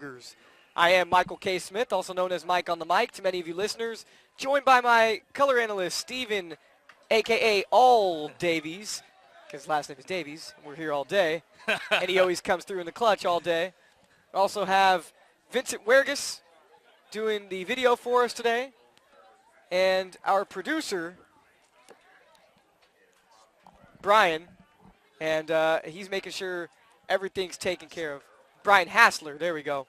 Cougars. I am Michael K. Smith, also known as Mike on the Mic to many of you listeners, joined by my color analyst, Steven, a.k.a. All Davies, because his last name is Davies, and we're here all day, and he always comes through in the clutch all day. We also have Vincent Wergis doing the video for us today, and our producer, Brian, and he's making sure everything's taken care of. Brian Hassler, there we go.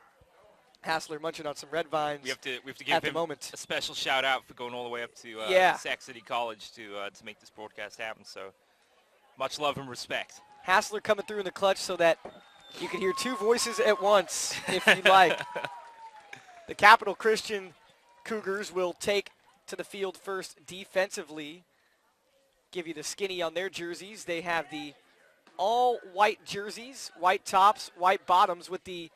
Hassler munching on some red vines. We have to give him a special shout out for going all the way up to Sac City College to make this broadcast happen. So much love and respect. Hassler coming through in the clutch so that you can hear two voices at once if you like. The Capital Christian Cougars will take to the field first defensively. Give you the skinny on their jerseys. They have the all white jerseys, white tops, white bottoms with the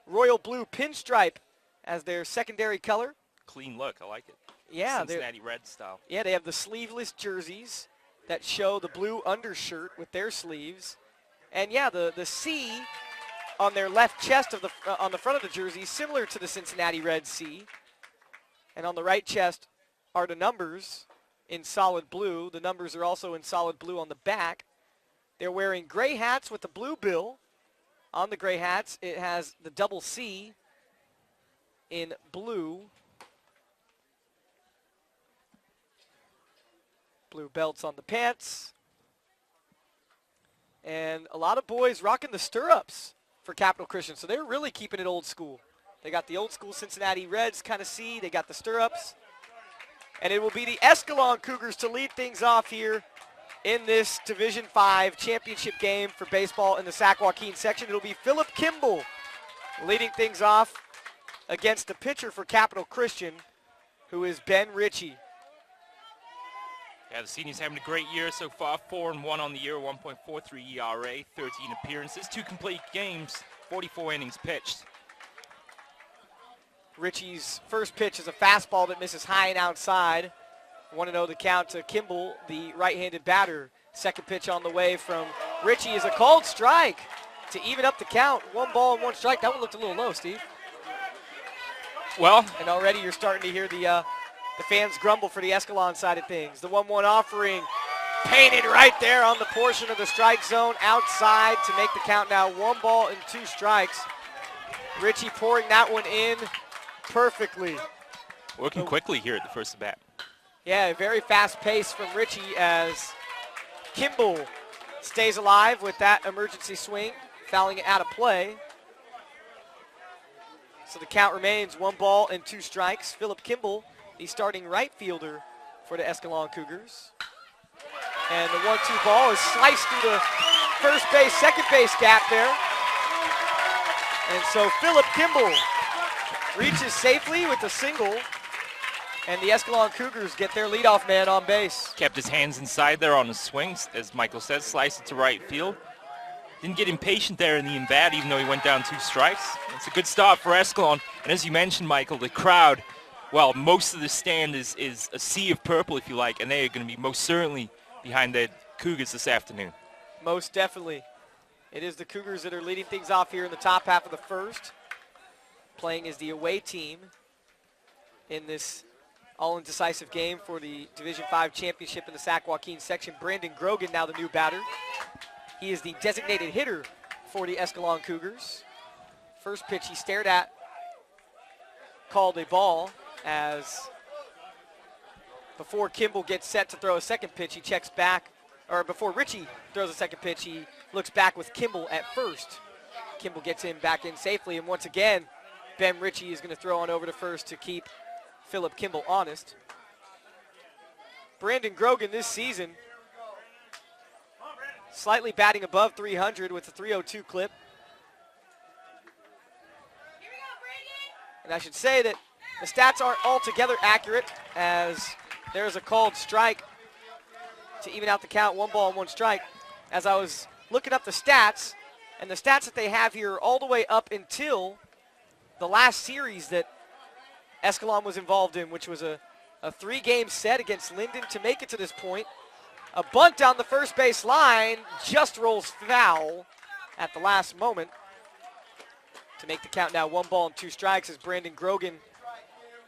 royal blue pinstripe as their secondary color. Clean look, I like it. Yeah, Cincinnati Red style. Yeah, they have the sleeveless jerseys that show the blue undershirt with their sleeves. And yeah, the C on their left chest of on the front of the jersey, similar to the Cincinnati Red C. And on the right chest are the numbers in solid blue. The numbers are also in solid blue on the back. They're wearing gray hats with the blue bill. On the gray hats, it has the double C in blue. Blue belts on the pants. And a lot of boys rocking the stirrups for Capital Christian, so they're really keeping it old school. They got the old school Cincinnati Reds kind of C. They got the stirrups. And it will be the Escalon Cougars to lead things off here in this Division V championship game for baseball in the Sac-Joaquin section. It'll be Philip Kimball leading things off against the pitcher for Capital Christian, who is Ben Ritchie. Yeah, the seniors having a great year so far. 4-1 on the year, 1.43 ERA, 13 appearances, 2 complete games, 44 innings pitched. Ritchie's first pitch is a fastball that misses high and outside. 1-0 the count to Kimball, the right-handed batter. Second pitch on the way from Ritchie is a called strike to even up the count. 1 ball and 1 strike. That one looked a little low, Steve. Well, and already you're starting to hear the fans grumble for the Escalon side of things. The 1-1 offering painted right there on the portion of the strike zone outside to make the count now 1 ball and 2 strikes. Ritchie pouring that one in perfectly. Working quickly here at the first bat. Yeah, a very fast pace from Ritchie as Kimball stays alive with that emergency swing, fouling it out of play. So the count remains 1 ball and 2 strikes. Philip Kimball, the starting right fielder for the Escalon Cougars. And the 1-2 ball is sliced through the first base, second base gap there. And so Philip Kimball reaches safely with a single. And the Escalon Cougars get their leadoff man on base. Kept his hands inside there on his swings, as Michael said, sliced it to right field. Didn't get impatient there in the in-bat, even though he went down 2 strikes. It's a good start for Escalon. And as you mentioned, Michael, the crowd, well, most of the stand is a sea of purple, if you like, and they are going to be most certainly behind the Cougars this afternoon. Most definitely. It is the Cougars that are leading things off here in the top half of the first, playing as the away team in this all-indecisive game for the Division V championship in the Sac-Joaquin section. Brandon Grogan now the new batter. He is the designated hitter for the Escalon Cougars. First pitch he stared at, called a ball, as before Kimball gets set to throw a second pitch, he checks back, or before Ritchie throws a second pitch, he looks back with Kimball at first. Kimball gets him back in safely, and once again, Ben Ritchie is going to throw on over to first to keep Philip Kimball honest. Brandon Grogan this season slightly batting above 300 with a 302 clip. And I should say that the stats aren't altogether accurate, as there's a called strike to even out the count, 1 ball and 1 strike. As I was looking up the stats, and the stats that they have here all the way up until the last series that Escalon was involved in, which was a 3-game set against Linden to make it to this point. A bunt down the first base line just rolls foul at the last moment. to make the count now 1 ball and 2 strikes as Brandon Grogan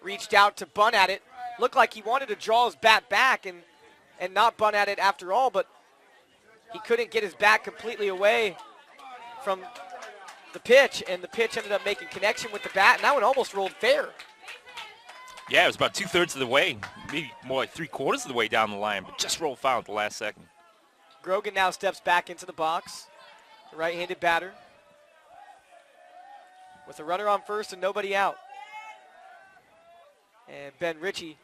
reached out to bunt at it. Looked like he wanted to draw his bat back and not bunt at it after all, but he couldn't get his bat completely away from the pitch, and the pitch ended up making connection with the bat, and that one almost rolled fair. Yeah, it was about 2/3 of the way, maybe more like 3/4 of the way down the line, but just rolled foul at the last second. Grogan now steps back into the box, the right-handed batter, with a runner on first and nobody out. And Ben Ritchie,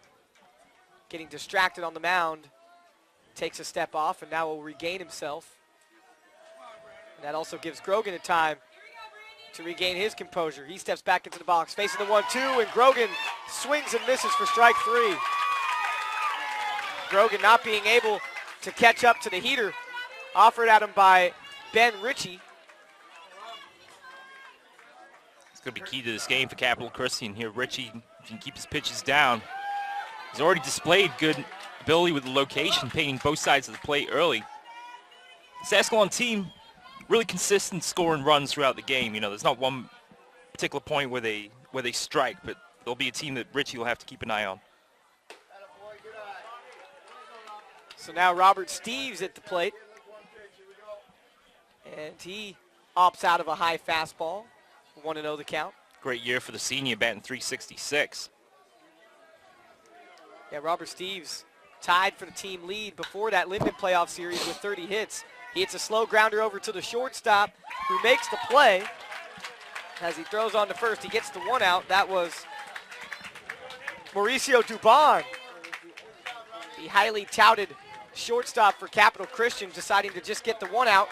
getting distracted on the mound, takes a step off and now will regain himself. And that also gives Grogan a time to regain his composure. He steps back into the box, facing the 1-2, and Grogan swings and misses for strike 3. Grogan not being able to catch up to the heater offered at him by Ben Ritchie. It's going to be key to this game for Capital Christian here. Ritchie can keep his pitches down. He's already displayed good ability with the location, painting both sides of the plate early. This Escalon team, really consistent scoring runs throughout the game. You know, there's not one particular point where they strike, but there'll be a team that Ritchie will have to keep an eye on. So now Robert Steves at the plate. And he opts out of a high fastball. 1-0 the count. Great year for the senior, batting .366. Yeah, Robert Steves tied for the team lead before that Linden playoff series with 30 hits. He hits a slow grounder over to the shortstop, who makes the play. As he throws on to first, he gets the 1 out. That was Mauricio Dubon, the highly touted shortstop for Capital Christian, deciding to just get the 1 out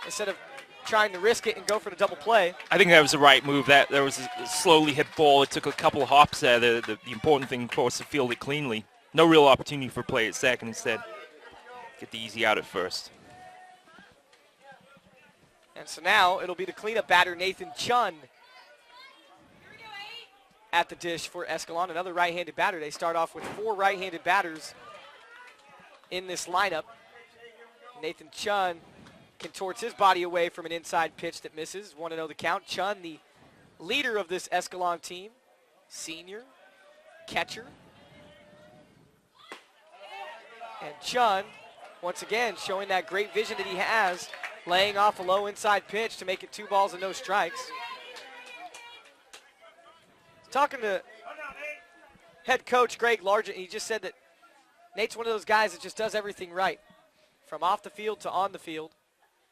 instead of trying to risk it and go for the double play. I think that was the right move. That there was a slowly hit ball. It took a couple of hops there. The important thing, of course, to field it cleanly. No real opportunity for play at second. Instead, get the easy out at first. And so now it'll be the cleanup batter, Nathan Chun, at the dish for Escalon, another right-handed batter. They start off with 4 right-handed batters in this lineup. Nathan Chun contorts his body away from an inside pitch that misses. 1-0 the count. Chun, the leader of this Escalon team, senior, catcher. And Chun, once again, showing that great vision that he has, laying off a low inside pitch to make it 2 balls and no strikes. Talking to head coach Greg Largent, he just said that Nate's one of those guys that just does everything right, from off the field to on the field.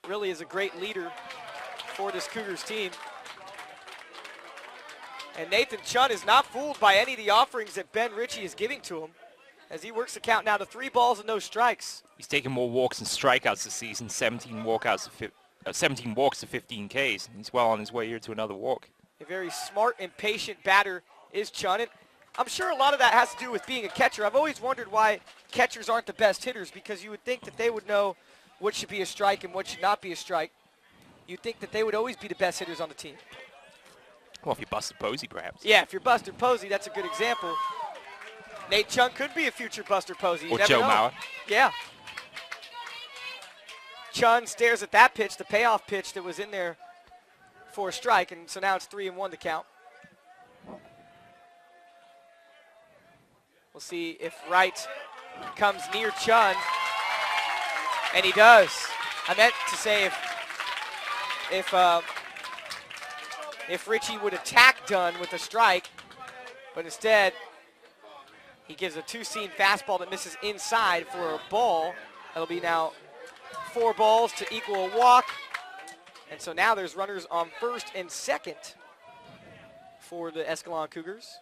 Really is a great leader for this Cougars team. And Nathan Chun is not fooled by any of the offerings that Ben Ritchie is giving to him, as he works the count now to 3 balls and no strikes. He's taken more walks and strikeouts this season, 17 walks to 15 Ks. He's well on his way here to another walk. A very smart and patient batter is Chun. And I'm sure a lot of that has to do with being a catcher. I've always wondered why catchers aren't the best hitters, because you would think that they would know what should be a strike and what should not be a strike. You'd think that they would always be the best hitters on the team. Well, if you're Buster Posey, perhaps. Yeah, if you're Buster Posey, that's a good example. Nate Chun could be a future Buster Posey. You or never Joe know. Mauer. Yeah. Chun stares at that pitch, the payoff pitch that was in there for a strike, and so now it's 3-1 to count. We'll see if Wright comes near Chun, and he does. I meant to say if Ritchie would attack Dunn with a strike, but instead he gives a 2-seam fastball that misses inside for a ball. That'll be now 4 balls to equal a walk. And so now there's runners on first and second for the Escalon Cougars.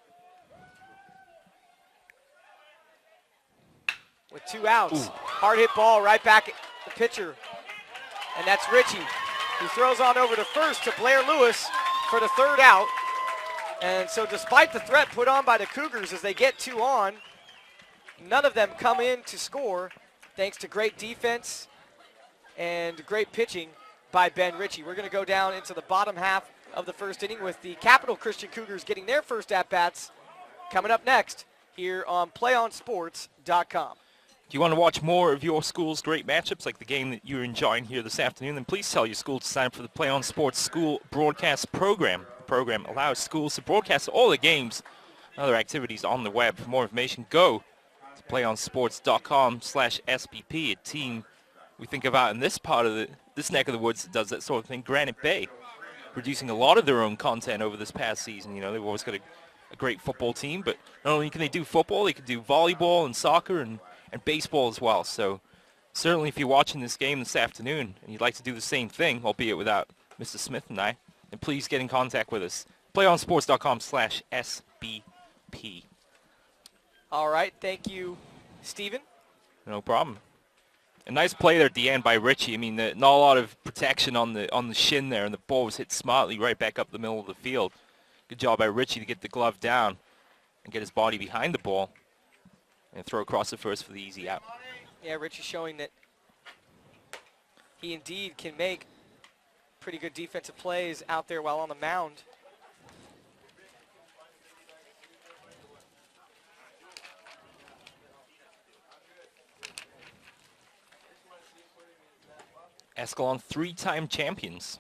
With 2 outs. Ooh. Hard hit ball right back at the pitcher. And that's Ritchie, who throws on over to first to Blair Lewis for the 3rd out. And so despite the threat put on by the Cougars as they get 2 on, none of them come in to score thanks to great defense and great pitching by Ben Ritchie. We're going to go down into the bottom half of the first inning with the Capital Christian Cougars getting their first at-bats coming up next here on PlayOnSports.com. Do you want to watch more of your school's great matchups like the game that you're enjoying here this afternoon? Then please tell your school to sign up for the Play On Sports School Broadcast Program. program allows schools to broadcast all the games and other activities on the web. For more information, go to playonsports.com/SBP, a team we think about in this part of this neck of the woods that does that sort of thing. Granite Bay, producing a lot of their own content over this past season. You know, they've always got a great football team, but not only can they do football, they can do volleyball and soccer and baseball as well. So certainly if you're watching this game this afternoon and you'd like to do the same thing, albeit without Mr. Smith and I, then please get in contact with us. playonsports.com/SBP. All right, thank you, Steven. No problem. A nice play there at the end by Richie. I mean, not a lot of protection on the shin there, and the ball was hit smartly right back up the middle of the field. Good job by Richie to get the glove down and get his body behind the ball and throw across the first for the easy out. Yeah, Richie showing that he indeed can make pretty good defensive plays out there while on the mound. Escalon, 3-time champions.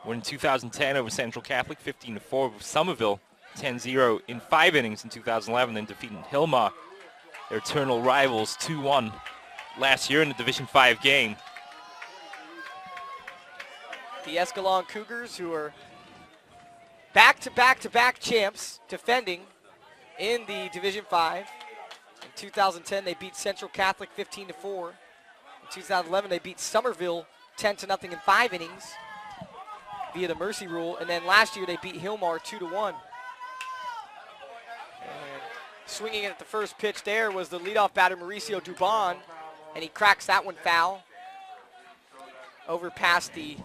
Won in 2010 over Central Catholic, 15-4 over Somerville, 10-0 in 5 innings in 2011, then defeating Hilmar, their eternal rivals, 2-1 last year in the Division 5 game. The Escalon Cougars, who are back-to-back-to-back champs, defending in the Division 5. In 2010, they beat Central Catholic 15-4. In 2011, they beat Somerville 10-0 in 5 innings via the mercy rule. And then last year, they beat Hilmar 2-1. And swinging it at the first pitch there was the leadoff batter, Mauricio Dubon, and he cracks that one foul over past the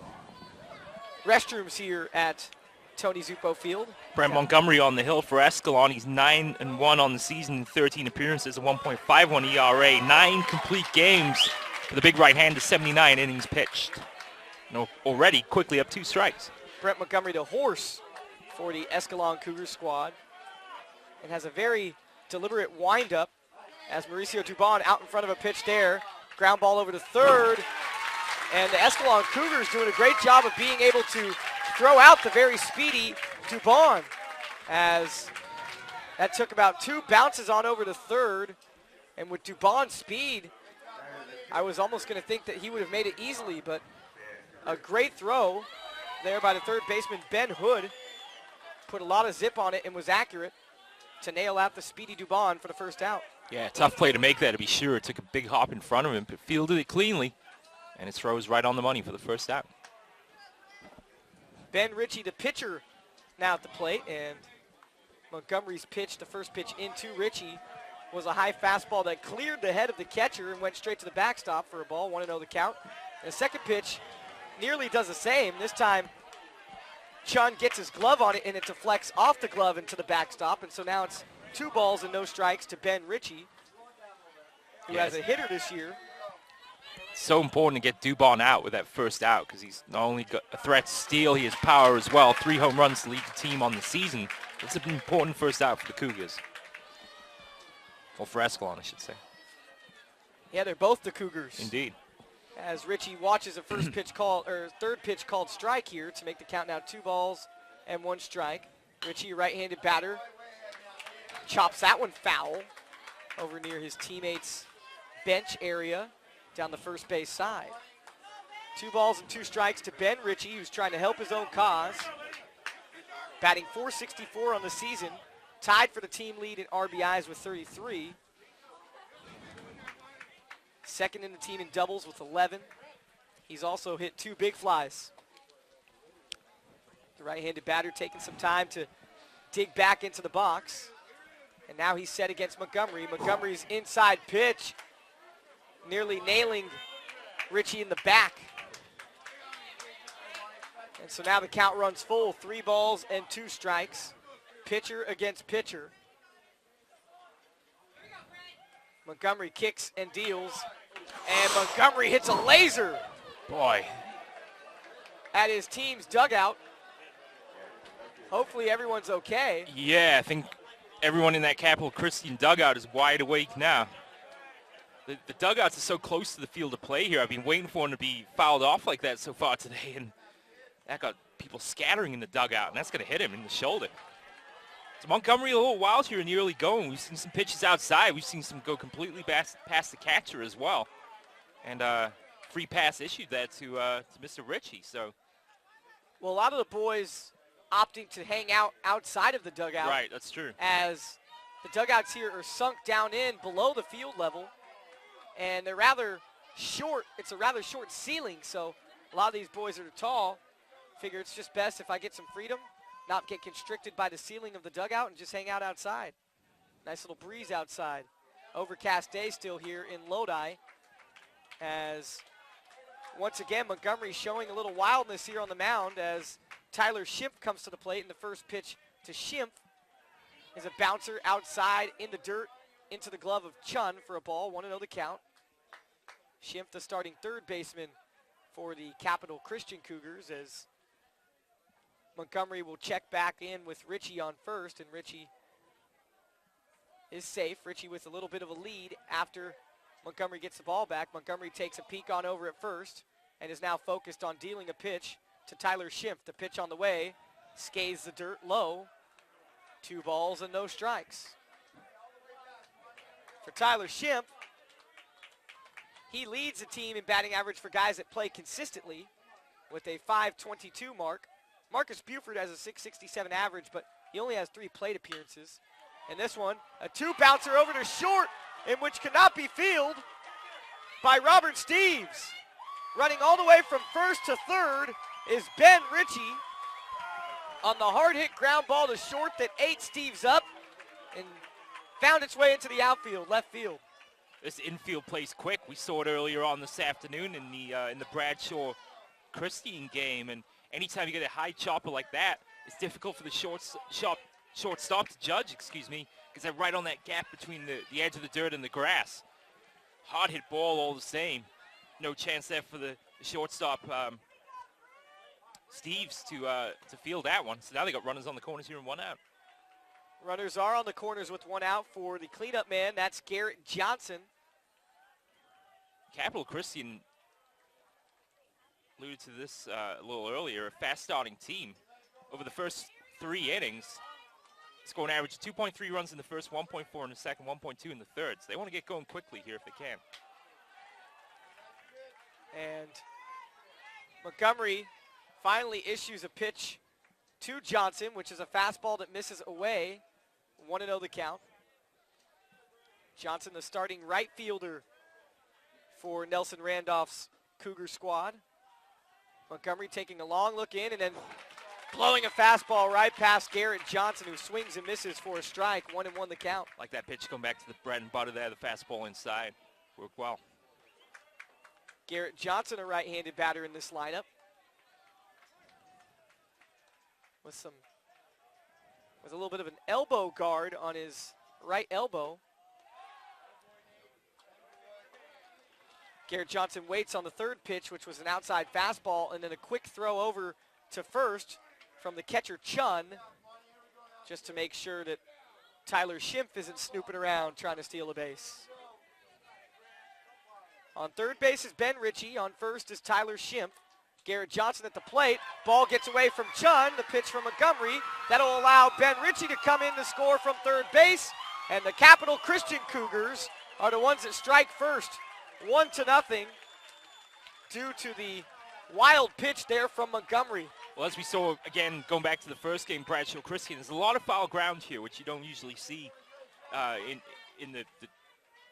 restrooms here at Tony Zupo Field. Brent Montgomery on the hill for Escalon. He's 9-1 on the season in 13 appearances, a 1.51 ERA, 9 complete games for the big right-hander, 79 innings pitched. And already quickly up 2 strikes. Brent Montgomery, the horse for the Escalon Cougars squad, and has a very deliberate windup as Mauricio Dubon out in front of a pitch there. Ground ball over to third. And the Escalon Cougars doing a great job of being able to throw out the very speedy Dubon, as that took about 2 bounces on over to third. And with Dubon's speed, I was almost going to think that he would have made it easily, but a great throw there by the third baseman, Ben Hood. Put a lot of zip on it and was accurate to nail out the speedy Dubon for the first out. Yeah, tough play to make that, to be sure. It took a big hop in front of him, but fielded it cleanly. And his throw is right on the money for the first out. Ben Ritchie, the pitcher, now at the plate, and Montgomery's pitch, the first pitch into Ritchie, was a high fastball that cleared the head of the catcher and went straight to the backstop for a ball, 1-0 the count. And the second pitch nearly does the same. This time, Chun gets his glove on it, and it deflects off the glove into the backstop. And so now it's 2 balls and no strikes to Ben Ritchie, who has a hitter this year. So important to get Dubon out with that first out, because he's not only got a threat to steal, he has power as well. 3 home runs to lead the team on the season. It's an important first out for the Cougars. Or for Escalon, I should say. Yeah, they're both the Cougars. Indeed. As Ritchie watches a first pitch call, or third pitch called strike here to make the count now 2 balls and 1 strike. Ritchie, right-handed batter, chops that one foul over near his teammate's bench area down the first base side. 2 balls and 2 strikes to Ben Ritchie, who's trying to help his own cause. Batting .464 on the season, tied for the team lead in RBIs with 33. Second in the team in doubles with 11. He's also hit 2 big flies. The right-handed batter taking some time to dig back into the box. And now he's set against Montgomery. Montgomery's inside pitch, nearly nailing Ritchie in the back. And so now the count runs full, 3 balls and 2 strikes. Pitcher against pitcher. Montgomery kicks and deals. And Montgomery hits a laser. Boy. At his team's dugout. Hopefully everyone's okay. Yeah, I think everyone in that Capital Christian dugout is wide awake now. The dugouts are so close to the field of play here. I've been waiting for him to be fouled off like that so far today, and That got people scattering in the dugout, and that's going to hit him in the shoulder. So Montgomery a little wild here in the early going. We've seen some pitches outside. We've seen some go completely past the catcher as well. And free pass issued that to Mr. Ritchie. So, well, a lot of the boys opting to hang out outside of the dugout. Right, that's true. As the dugouts here are sunk down in below the field level, and they're rather short. It's a rather short ceiling, so a lot of these boys are tall. Figure it's just best if I get some freedom, not get constricted by the ceiling of the dugout, and just hang out outside. Nice little breeze outside. Overcast day still here in Lodi, as once again Montgomery showing a little wildness here on the mound as Tyler Schimpf comes to the plate, and the first pitch to Schimpf is a bouncer outside in the dirt into the glove of Chun for a ball, 1-0 the count. Schimpf, the starting third baseman for the Capital Christian Cougars, as Montgomery will check back in with Ritchie on first, and Ritchie is safe. Ritchie with a little bit of a lead after Montgomery gets the ball back. Montgomery takes a peek on over at first and is now focused on dealing a pitch to Tyler Schimpf. The pitch on the way skates the dirt low. 2 balls and no strikes. For Tyler Schimpf, he leads the team in batting average for guys that play consistently with a .522 mark. Marcus Buford has a .667 average, but he only has 3 plate appearances. And this one, a 2-bouncer over to short, in which cannot be fielded by Robert Steves. Running all the way from first to third is Ben Ritchie on the hard-hit ground ball to short that ate Steves up and found its way into the outfield, left field. This infield plays quick. We saw it earlier on this afternoon in the Bradshaw Christine game, and anytime you get a high chopper like that, it's difficult for the shortstop to judge, because they're right on that gap between the edge of the dirt and the grass. Hard hit ball all the same. No chance there for the shortstop Steves to field that one. So now they got runners on the corners here and 1 out. Runners are on the corners with 1 out for the cleanup man. That's Garrett Johnson. Capital Christian alluded to this a little earlier, a fast starting team. Over the first 3 innings, scoring average 2.3 runs in the first, 1.4 in the second, 1.2 in the third. So they want to get going quickly here if they can. And Montgomery finally issues a pitch to Johnson, which is a fastball that misses away. 1-0 the count. Johnson, the starting right fielder for Nelson Randolph's Cougar squad. Montgomery taking a long look in and then blowing a fastball right past Garrett Johnson, who swings and misses for a strike. 1-1 the count. Like that pitch going back to the bread and butter there, the fastball inside. Worked well. Garrett Johnson, a right-handed batter in this lineup, with a little bit of an elbow guard on his right elbow. Garrett Johnson waits on the third pitch, which was an outside fastball, and then a quick throw over to first from the catcher Chun, just to make sure that Tyler Schimpf isn't snooping around trying to steal a base. On third base is Ben Ritchie. On first is Tyler Schimpf. Garrett Johnson at the plate. Ball gets away from Chun. The pitch from Montgomery. That'll allow Ben Ritchie to come in to score from third base. And the Capital Christian Cougars are the ones that strike first. 1-0 due to the wild pitch there from Montgomery. Well, as we saw, again, going back to the first game, Bradshaw Christian, there's a lot of foul ground here, which you don't usually see in the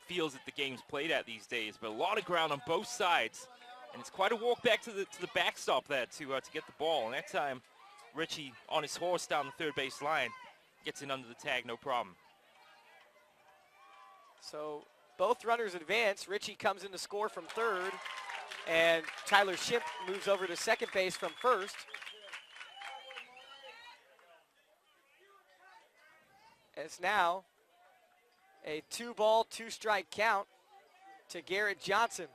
fields that the game's played at these days. But a lot of ground on both sides. And it's quite a walk back to the backstop there to get the ball. And that time, Ritchie on his horse down the third base line gets in under the tag, no problem. So both runners advance. Ritchie comes in to score from third, and Tyler Schimpf moves over to second base from first. It's now a 2-ball, 2-strike count to Garrett Johnson.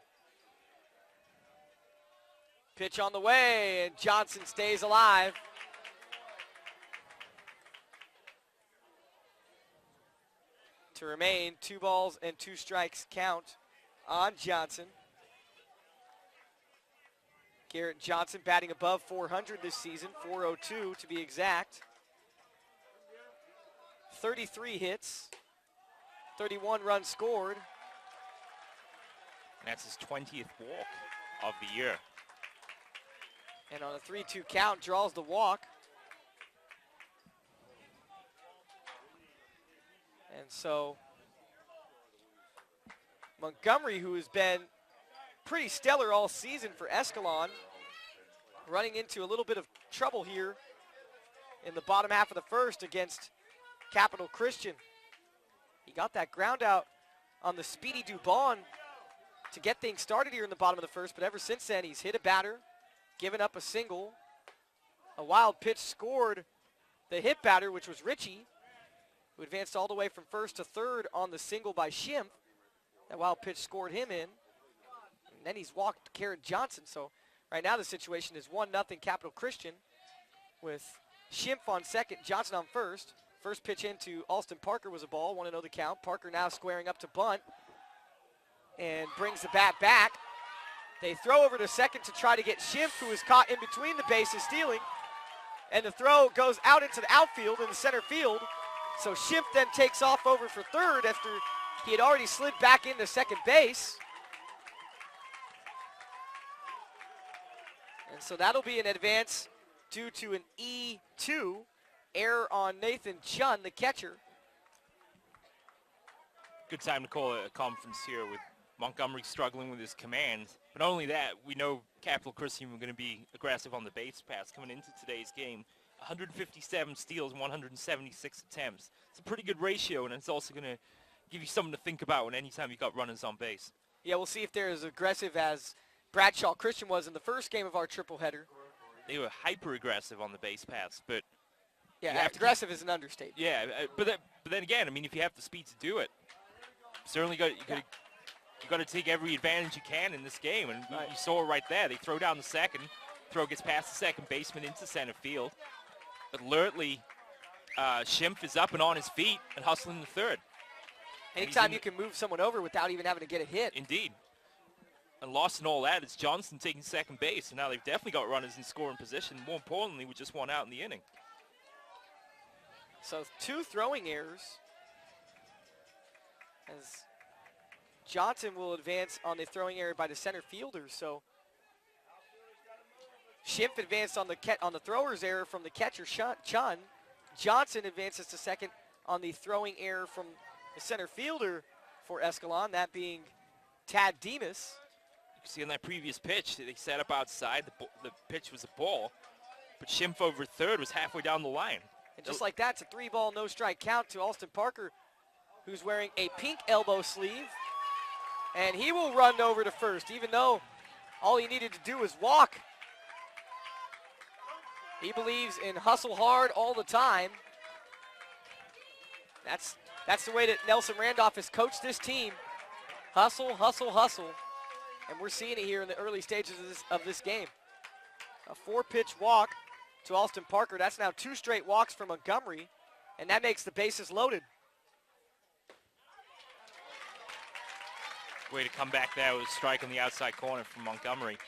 Pitch on the way, and Johnson stays alive. To remain, 2 balls and 2 strikes count on Johnson. Garrett Johnson batting above 400 this season, 402 to be exact. 33 hits, 31 runs scored. And that's his 20th walk of the year. And on a 3-2 count, draws the walk. And so Montgomery, who has been pretty stellar all season for Escalon, running into a little bit of trouble here in the bottom half of the first against Capital Christian. He got that ground out on the speedy Dubon to get things started here in the bottom of the first, but ever since then he's hit a batter, given up a single, a wild pitch scored the hit batter, which was Richie, who advanced all the way from first to third on the single by Schimpf. That wild pitch scored him in. And then he's walked Garrett Johnson. So right now the situation is 1-0 Capital Christian with Schimpf on second, Johnson on first. First pitch into Alston Parker was a ball, 1-0 the count. Parker now squaring up to bunt and brings the bat back. They throw over to second to try to get Schimpf, who is caught in between the bases stealing. And the throw goes out into the outfield in the center field. So Schimpf then takes off over for third after he had already slid back into second base. And so that'll be an advance due to an E2 error on Nathan Chun, the catcher. Good time to call a conference here with Montgomery struggling with his command. But not only that, we know Capital Christian were going to be aggressive on the base paths coming into today's game. 157 steals and 176 attempts. It's a pretty good ratio, and it's also going to give you something to think about when anytime you got runners on base. Yeah, we'll see if they're as aggressive as Bradshaw Christian was in the first game of our triple header. They were hyper-aggressive on the base paths, but... Yeah, aggressive is an understatement. Yeah, but then again, I mean, if you have the speed to do it, certainly you got to take every advantage you can in this game, and you saw it right there. They throw down the second, throw gets past the second baseman into center field. Alertly, Schimpf is up and on his feet and hustling the third. Anytime you can move someone over without even having to get a hit. Indeed. And lost in all that, it's Johnson taking second base, and now they've definitely got runners in scoring position. More importantly, with just one out in the inning. So 2 throwing errors as Johnson will advance on the throwing error by the center fielder. So Schimpf advanced on the thrower's error from the catcher Chun. Johnson advances to second on the throwing error from the center fielder for Escalon, that being Tad Demas. You can see on that previous pitch, they set up outside. The pitch was a ball, but Schimpf over third was halfway down the line. And just like that, it's a 3-ball, no-strike count to Alston Parker, who's wearing a pink elbow sleeve. And he will run over to first, even though all he needed to do was walk. He believes in hustle hard all the time. That's the way that Nelson Randolph has coached this team. Hustle, hustle, hustle. And we're seeing it here in the early stages of this game. A 4-pitch walk to Alston Parker. That's now 2 straight walks for Montgomery, and that makes the bases loaded. Way to come back there with a strike on the outside corner from Montgomery.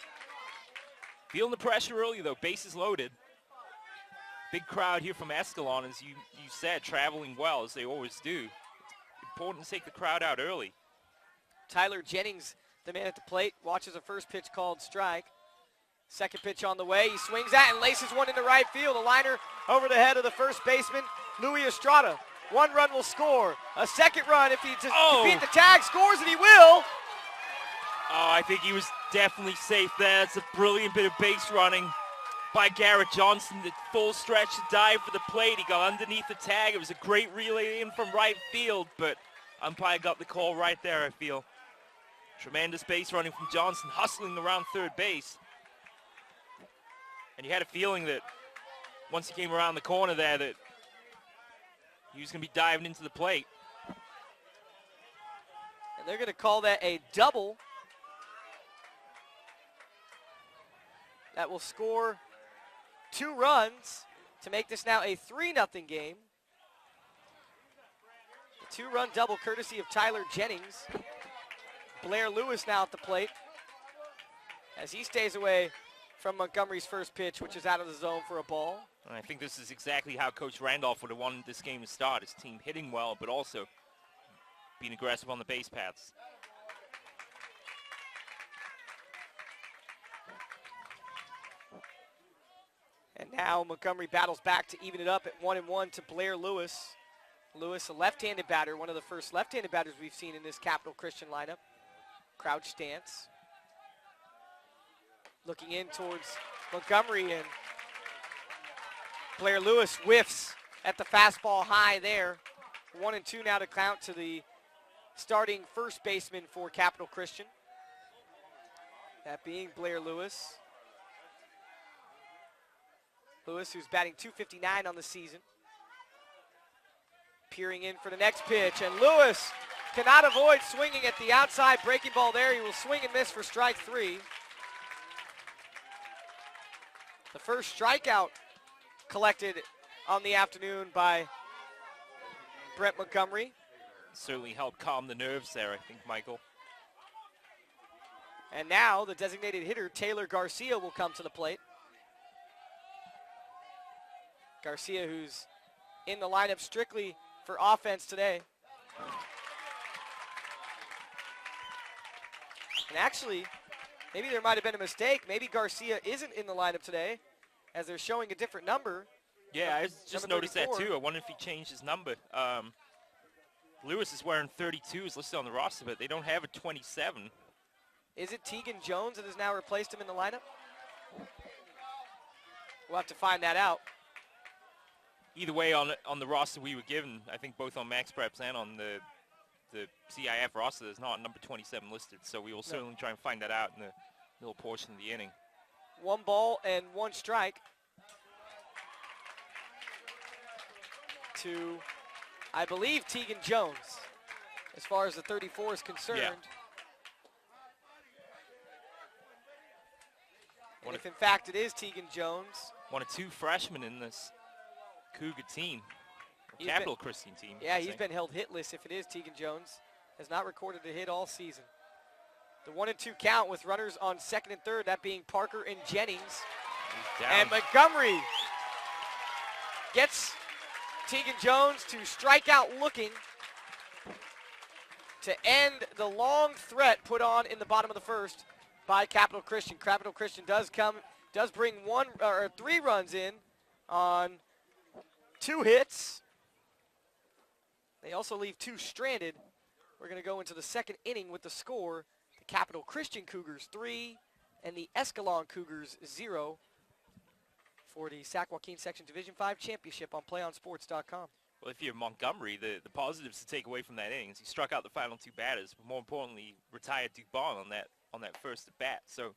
Feeling the pressure early, though. Bases loaded. Big crowd here from Escalon, as you said, traveling well, as they always do. It's important to take the crowd out early. Tyler Jennings, the man at the plate, watches a first pitch called strike. Second pitch on the way. He swings at and laces one into right field. A liner over the head of the first baseman, Louis Estrada. 1 run will score. A second run, if he just defeat the tag, scores, and he will. Oh, I think he was definitely safe there. It's a brilliant bit of base running by Garrett Johnson. The full stretch to dive for the plate. He got underneath the tag. It was a great relay in from right field, but umpire got the call right there, I feel. Tremendous base running from Johnson, hustling around third base. And you had a feeling that once he came around the corner there that he was going to be diving into the plate. And they're going to call that a double. That will score 2 runs to make this now a 3-0 game. A 2-run double courtesy of Tyler Jennings. Blair Lewis now at the plate as he stays away from Montgomery's first pitch, which is out of the zone for a ball. And I think this is exactly how Coach Randolph would have wanted this game to start. His team hitting well, but also being aggressive on the base paths. And now Montgomery battles back to even it up at 1-1 to Blair Lewis. Lewis, a left-handed batter, one of the first left-handed batters we've seen in this Capital Christian lineup. Crouch stance. Looking in towards Montgomery, and Blair Lewis whiffs at the fastball high there. 1-2 now to count to the starting first baseman for Capital Christian. That being Blair Lewis. Lewis, who's batting .259 on the season. Peering in for the next pitch, and Lewis cannot avoid swinging at the outside breaking ball there. He will swing and miss for strike 3. The first strikeout collected on the afternoon by Brett Montgomery. Certainly helped calm the nerves there, I think, Michael. And now the designated hitter, Taylor Garcia, will come to the plate. Garcia, who's in the lineup strictly for offense today. And actually, maybe there might have been a mistake. Maybe Garcia isn't in the lineup today, as they're showing a different number. Yeah, I just noticed that 34. too. I wonder if he changed his number. Lewis is wearing 32, is listed on the roster, but they don't have a 27. Is it Tegan Jones that has now replaced him in the lineup? We'll have to find that out. Either way, on the roster we were given, I think both on Max Preps and on the CIF roster, there's not number 27 listed. So we will certainly try and find that out in the middle portion of the inning. 1 ball and 1 strike to, I believe, Tegan Jones, as far as the 34 is concerned. Yeah. And if in fact it is Tegan Jones. One of 2 freshmen in this Cougar team, He's Capital Christian team. Yeah, he's been held hitless if it is Tegan Jones. Has not recorded a hit all season. The 1-2 count with runners on second and third, that being Parker and Jennings. And Montgomery gets Tegan Jones to strike out looking to end the long threat put on in the bottom of the first by Capital Christian. Capital Christian does bring 3 runs in on 2 hits. They also leave 2 stranded. We're going to go into the second inning with the score. The Capital Christian Cougars 3 and the Escalon Cougars 0 for the Sac-Joaquin Section Division 5 Championship on PlayOnSports.com. Well, if you're Montgomery, the positives to take away from that inning is he struck out the final 2 batters, but more importantly, retired Dubon on that first at bat. So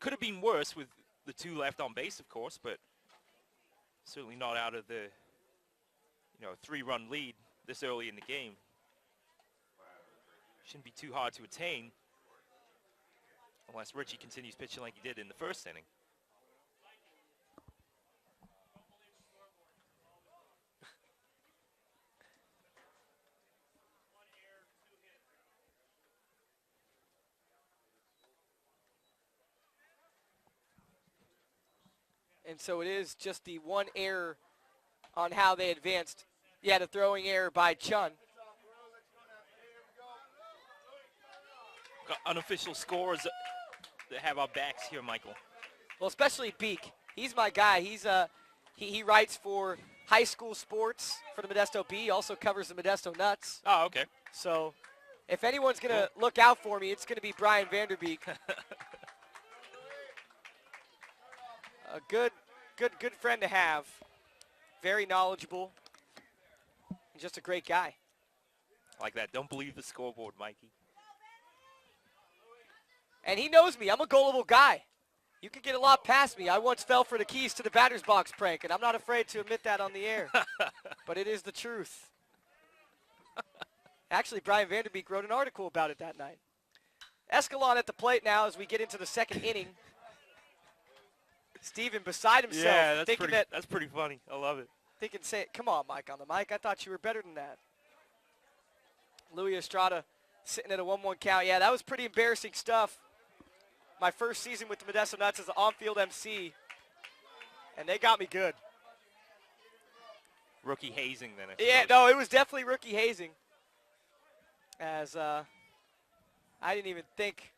could have been worse with the 2 left on base, of course, but certainly not out of the 3-run lead this early in the game. Shouldn't be too hard to attain unless Richie continues pitching like he did in the first inning. And so it is just the 1 error on how they advanced. Yeah, the throwing error by Chun. Got unofficial scores that have our backs here, Michael. Well, especially Beak. He's my guy. He's he writes for high school sports for the Modesto Bee. He also covers the Modesto Nuts. Oh, okay. So if anyone's going to look out for me, it's going to be Brian Vanderbeek. A good friend to have. Very knowledgeable. And just a great guy. Like that. Don't believe the scoreboard, Mikey. And he knows me. I'm a gullible guy. You can get a lot past me. I once fell for the keys to the batter's box prank, and I'm not afraid to admit that on the air. But it is the truth. Actually, Brian Vanderbeek wrote an article about it that night. Escalon at the plate now as we get into the second inning. Steven beside himself. Yeah, that's pretty funny. I love it. Thinking, come on, Mike, on the mic. I thought you were better than that. Louis Estrada sitting at a 1-1 count. Yeah, that was pretty embarrassing stuff my first season with the Modesto Nuts as an on-field MC, and they got me good. Rookie hazing then. Yeah, no, it was definitely rookie hazing. As I didn't even think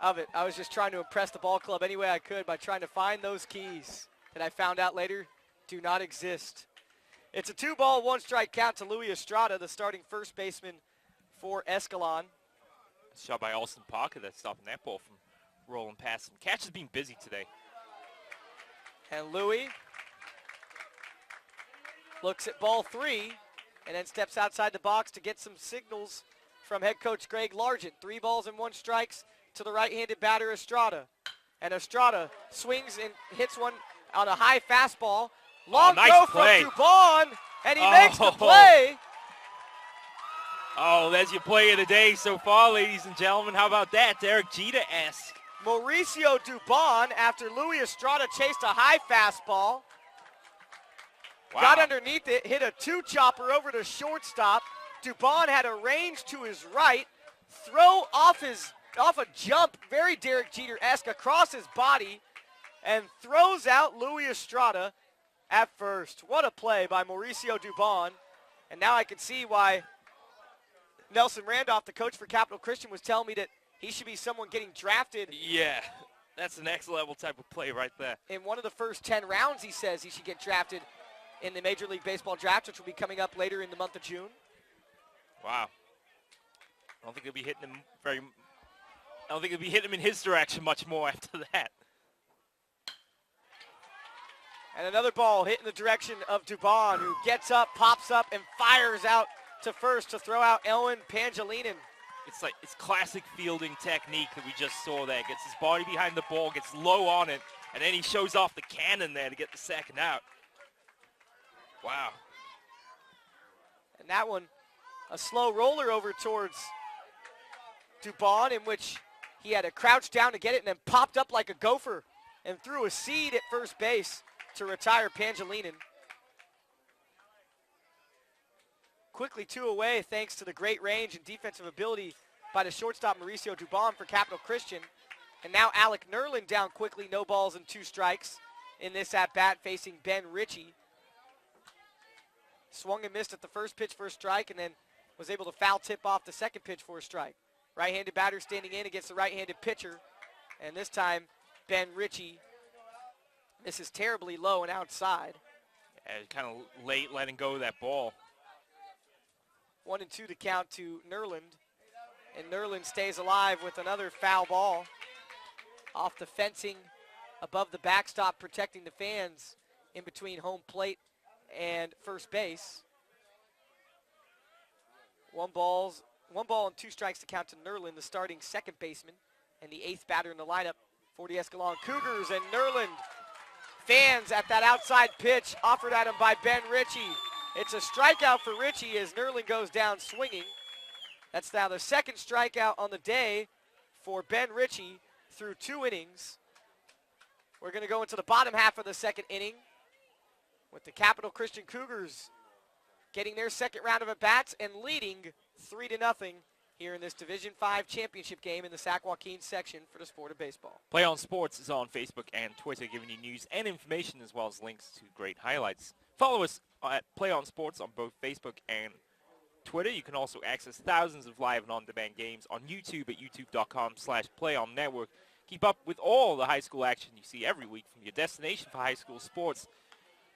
of it. I was just trying to impress the ball club any way I could by trying to find those keys that I found out later do not exist. It's a 2-ball, 1-strike count to Louis Estrada, the starting first baseman for Escalon. Shot by Austin Parker that's stopping that ball from rolling past him. Catch is being busy today. And Louis looks at ball 3 and then steps outside the box to get some signals from head coach Greg Largent. 3 balls and 1 strikes to the right-handed batter Estrada. And Estrada swings and hits one on a high fastball. Long nice throw play. from Dubon, and he makes the play. Oh, there's your play of the day so far, ladies and gentlemen. How about that? Derek Jeter-esque. Mauricio Dubon, after Louis Estrada chased a high fastball, got underneath it, hit a 2-chopper over to shortstop. Dubon had a range to his right, throw off a jump, very Derek Jeter-esque, across his body, and throws out Louis Estrada at first. What a play by Mauricio Dubon. And now I can see why Nelson Randolph, the coach for Capital Christian, was telling me that he should be someone getting drafted. Yeah, that's the next level type of play right there. In one of the first 10 rounds, he says he should get drafted in the Major League Baseball draft, which will be coming up later in the month of June. Wow. I don't think they'll be hitting him in his direction much more after that. And another ball hit in the direction of Dubon, who gets up, pops up, and fires out to first to throw out Elwin Pangelinin. It's classic fielding technique that we just saw there. Gets his body behind the ball, gets low on it, and then he shows off the cannon there to get the second out. Wow. And that one, a slow roller over towards Dubon, in which he had to crouch down to get it and then popped up like a gopher and threw a seed at first base to retire Pangelinin. Quickly 2 away thanks to the great range and defensive ability by the shortstop Mauricio Dubon for Capital Christian. And now Alec Nerlin down quickly, no balls and 2 strikes in this at-bat facing Ben Ritchie. Swung and missed at the first pitch for a strike and then was able to foul tip off the second pitch for a strike. Right-handed batter standing in against the right-handed pitcher. And this time, Ben Ritchie, this is terribly low and outside. Yeah, kind of late letting go of that ball. 1-2 to count to Nerland. And Nerland stays alive with another foul ball off the fencing above the backstop, protecting the fans in between home plate and first base. 1 ball and 2 strikes to count to Nerland, the starting second baseman and the 8th batter in the lineup for the Escalon Cougars. And Nerland, fans at that outside pitch offered at him by Ben Ritchie. It's a strikeout for Ritchie as Nerland goes down swinging. That's now the second strikeout on the day for Ben Ritchie through 2 innings. We're going to go into the bottom half of the second inning with the Capital Christian Cougars getting their second round of at-bats and leading 3-0 here in this Division V championship game in the Sac-Joaquin section for the sport of baseball. Play On Sports is on Facebook and Twitter, giving you news and information as well as links to great highlights. Follow us at Play On Sports on both Facebook and Twitter. You can also access thousands of live and on-demand games on YouTube at youtube.com/PlayOnNetwork. Keep up with all the high school action you see every week from your destination for high school sports,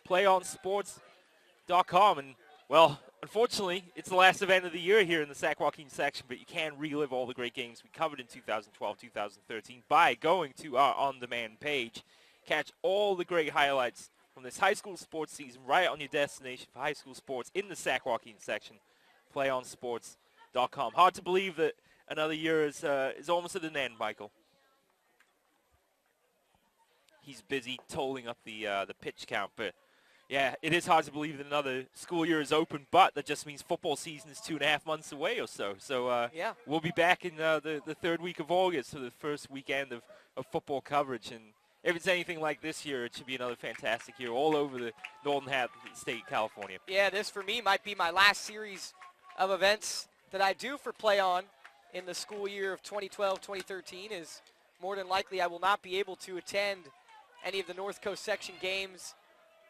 PlayOnSports.com. And, well, unfortunately, it's the last event of the year here in the Sac-Joaquin section, but you can relive all the great games we covered in 2012-2013 by going to our on-demand page. Catch all the great highlights from this high school sports season right on your destination for high school sports in the Sac-Joaquin section, PlayOnSports.com. Hard to believe that another year is almost at an end, Michael. He's busy tolling up the pitch count, but yeah, it is hard to believe that another school year is open, but that just means football season is 2.5 months away or so. So yeah, we'll be back in the third week of August for the first weekend of football coverage. And if it's anything like this year, it should be another fantastic year all over the northern half of the state of California. Yeah, this for me might be my last series of events that I do for Play On in the school year of 2012-2013 is more than likely I will not be able to attend any of the North Coast section games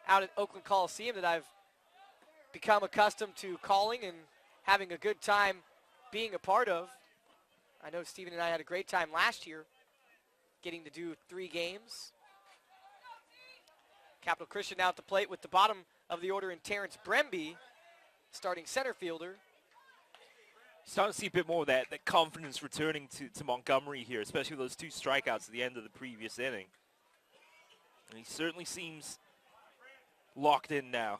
out at Oakland Coliseum that I've become accustomed to calling and having a good time being a part of. I know Stephen and I had a great time last year getting to do 3 games. Capital Christian now at the plate with the bottom of the order in Terrence Bremby, starting center fielder. Starting to see a bit more of that confidence returning to Montgomery here, especially with those 2 strikeouts at the end of the previous inning. And he certainly seems locked in now.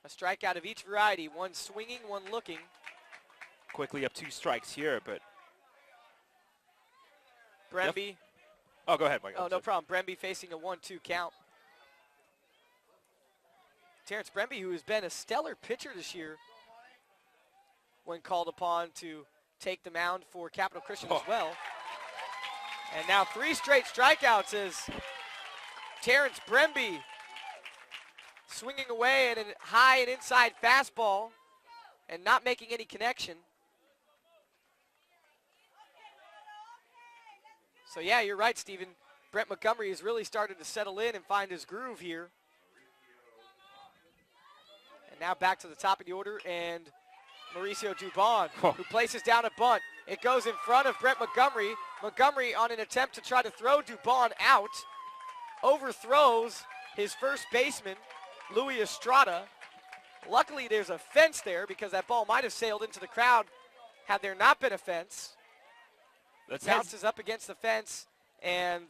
A strikeout of each variety, one swinging, one looking. Quickly up 2 strikes here, but... Bremby. Oh, go ahead, Mike. Oh, no problem. Bremby facing a 1-2 count. Terrence Bremby, who has been a stellar pitcher this year when called upon to take the mound for Capital Christian as well. And now 3 straight strikeouts as Terrence Bremby swinging away at a high and inside fastball and not making any connection. So yeah, you're right, Stephen. Brett Montgomery has really started to settle in and find his groove here. And now back to the top of the order, and Mauricio Dubon, who places down a bunt. It goes in front of Brett Montgomery. Montgomery, on an attempt to try to throw Dubon out, overthrows his first baseman, Louis Estrada. Luckily, there's a fence there because that ball might have sailed into the crowd had there not been a fence. Bounces up against the fence, and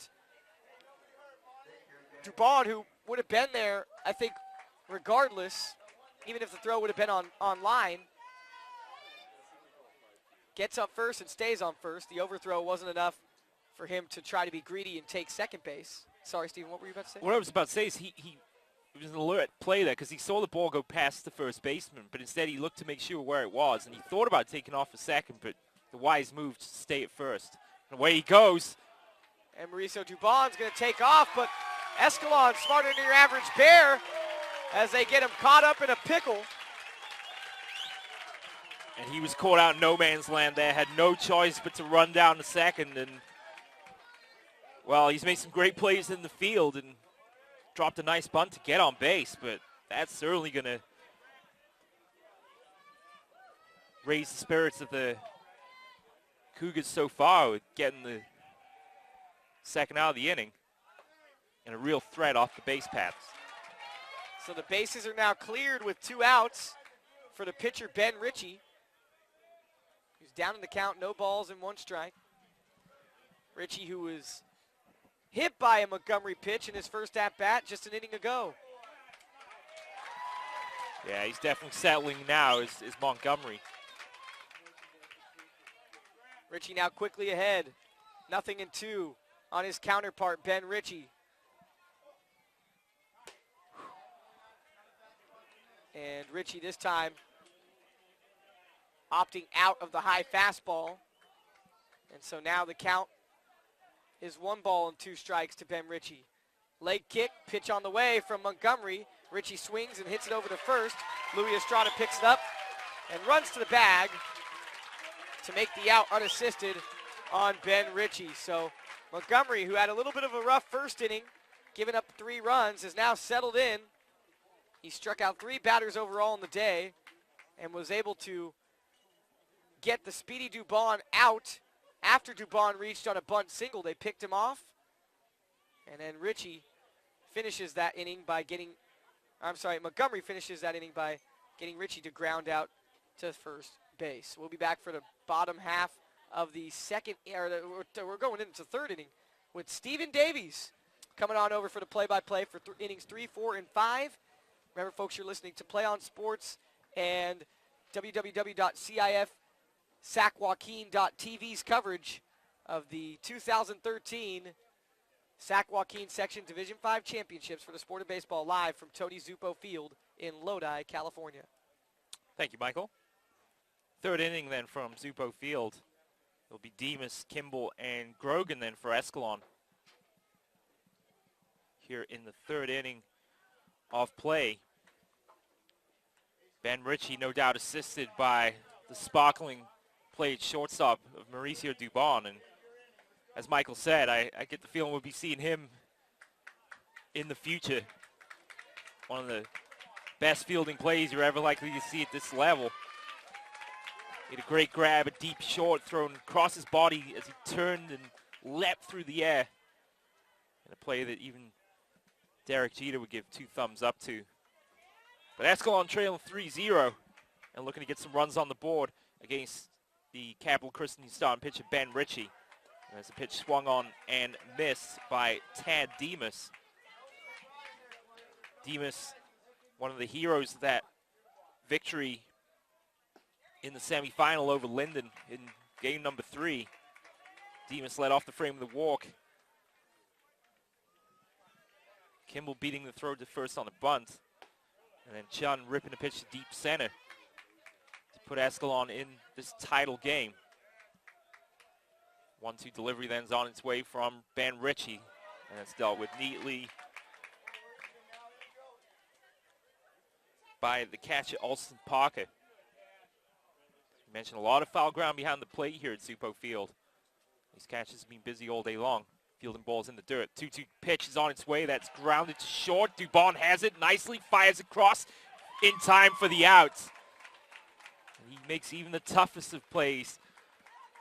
Dubon, who would have been there, I think, regardless, even if the throw would have been on line, gets up first and stays on first. The overthrow wasn't enough for him to try to be greedy and take second base. Sorry, Stephen, what were you about to say? What I was about to say is he was an alert play there because he saw the ball go past the first baseman, but instead he looked to make sure where it was, and he thought about taking off a second, but the wise move to stay at first. And away he goes. And Mauricio Dubon's going to take off, but Escalon smarter than your average bear as they get him caught up in a pickle. And he was caught out in no man's land there, had no choice but to run down to second. And, well, he's made some great plays in the field and dropped a nice bunt to get on base, but that's certainly going to raise the spirits of the Cougars so far with getting the second out of the inning and a real threat off the base paths. So the bases are now cleared with 2 outs for the pitcher, Ben Ritchie. He's down in the count, no balls and 1 strike. Ritchie, who was hit by a Montgomery pitch in his first at-bat just an inning ago. Yeah, he's definitely settling now is Montgomery. Ritchie now quickly ahead. 0-2 on his counterpart, Ben Ritchie. And Ritchie this time opting out of the high fastball. And so now the count is 1 ball and 2 strikes to Ben Ritchie. Leg kick, pitch on the way from Montgomery. Ritchie swings and hits it over to first. Louis Estrada picks it up and runs to the bag to make the out unassisted on Ben Ritchie. So Montgomery, who had a little bit of a rough first inning, giving up 3 runs, is now settled in. He struck out 3 batters overall in the day and was able to get the speedy Dubon out after Dubon reached on a bunt single. They picked him off. And then finishes that inning by Montgomery finishes that inning by getting Ritchie to ground out to first base. We'll be back for the bottom half of the second, we're going into 3rd inning with Stephen Davies coming on over for the play-by-play for innings 3, 4, and 5. Remember, folks, you're listening to Play on Sports and www.CIF Sac-Joaquin.tv's coverage of the 2013 Sac-Joaquin Section Division 5 Championships for the sport of baseball, live from Tony Zupo Field in Lodi, California. Thank you, Michael. 3rd inning then from Zupo Field. It'll be Demas, Kimball, and Grogan then for Escalon here in the 3rd inning of play. Ben Ritchie, no doubt assisted by the sparkling play at shortstop of Mauricio Dubon, and as Michael said, I get the feeling we'll be seeing him in the future. One of the best fielding plays you're ever likely to see at this level. He had a great grab, a deep short thrown across his body as he turned and leapt through the air. And a play that even Derek Jeter would give 2 thumbs up to. But Escalon trailing 3-0 and looking to get some runs on the board against the Capital Christian starting pitcher Ben Ritchie. And as the pitch swung on and missed by Tad Demas. Demas, one of the heroes of that victory in the semifinal over Linden in game number 3. Demas led off the frame with a walk. Kimball beating the throw to first on a bunt. And then Chun ripping a pitch to deep center to put Escalon in this title game. 1-2 delivery then's on its way from Ben Ritchie. And it's dealt with neatly by the catcher, Alston Parker. You mentioned a lot of foul ground behind the plate here at Zupo Field. These catchers have been busy all day long. Fielding balls in the dirt. 2-2 pitch is on its way. That's grounded to short. Dubon has it nicely. Fires across in time for the out. And he makes even the toughest of plays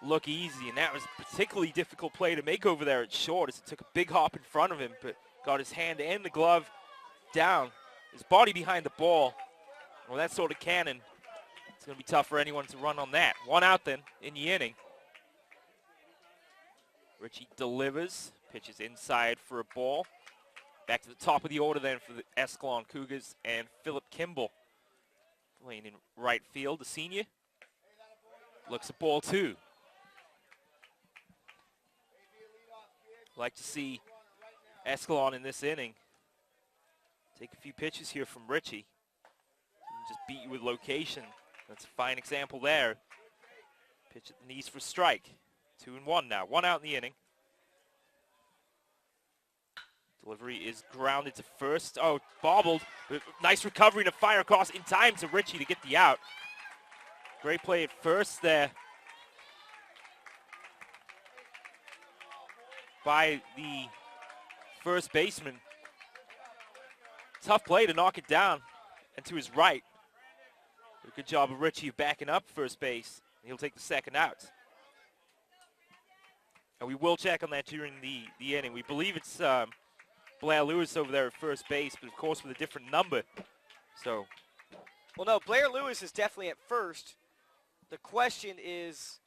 look easy. And that was a particularly difficult play to make over there at short as it took a big hop in front of him, but got his hand and the glove down. His body behind the ball. Well, that sort of cannon, it's going to be tough for anyone to run on that. 1 out then in the inning. Ritchie delivers, pitches inside for a ball. Back to the top of the order then for the Escalon Cougars and Philip Kimball. Playing in right field, the senior. Looks at ball 2. Like to see Escalon in this inning take a few pitches here from Ritchie. Just beat you with location. That's a fine example there. Pitch at the knees for strike. 2-1 now. 1 out in the inning. Delivery is grounded to first. Oh, bobbled. Nice recovery and a fire across in time to Ritchie to get the out. Great play at first there by the first baseman. Tough play to knock it down and to his right. But a good job of Ritchie backing up first base. He'll take the second out. And we will check on that during the inning. We believe it's Blair Lewis over there at first base, but of course with a different number. So, well, no, Blair Lewis is definitely at first. The question is,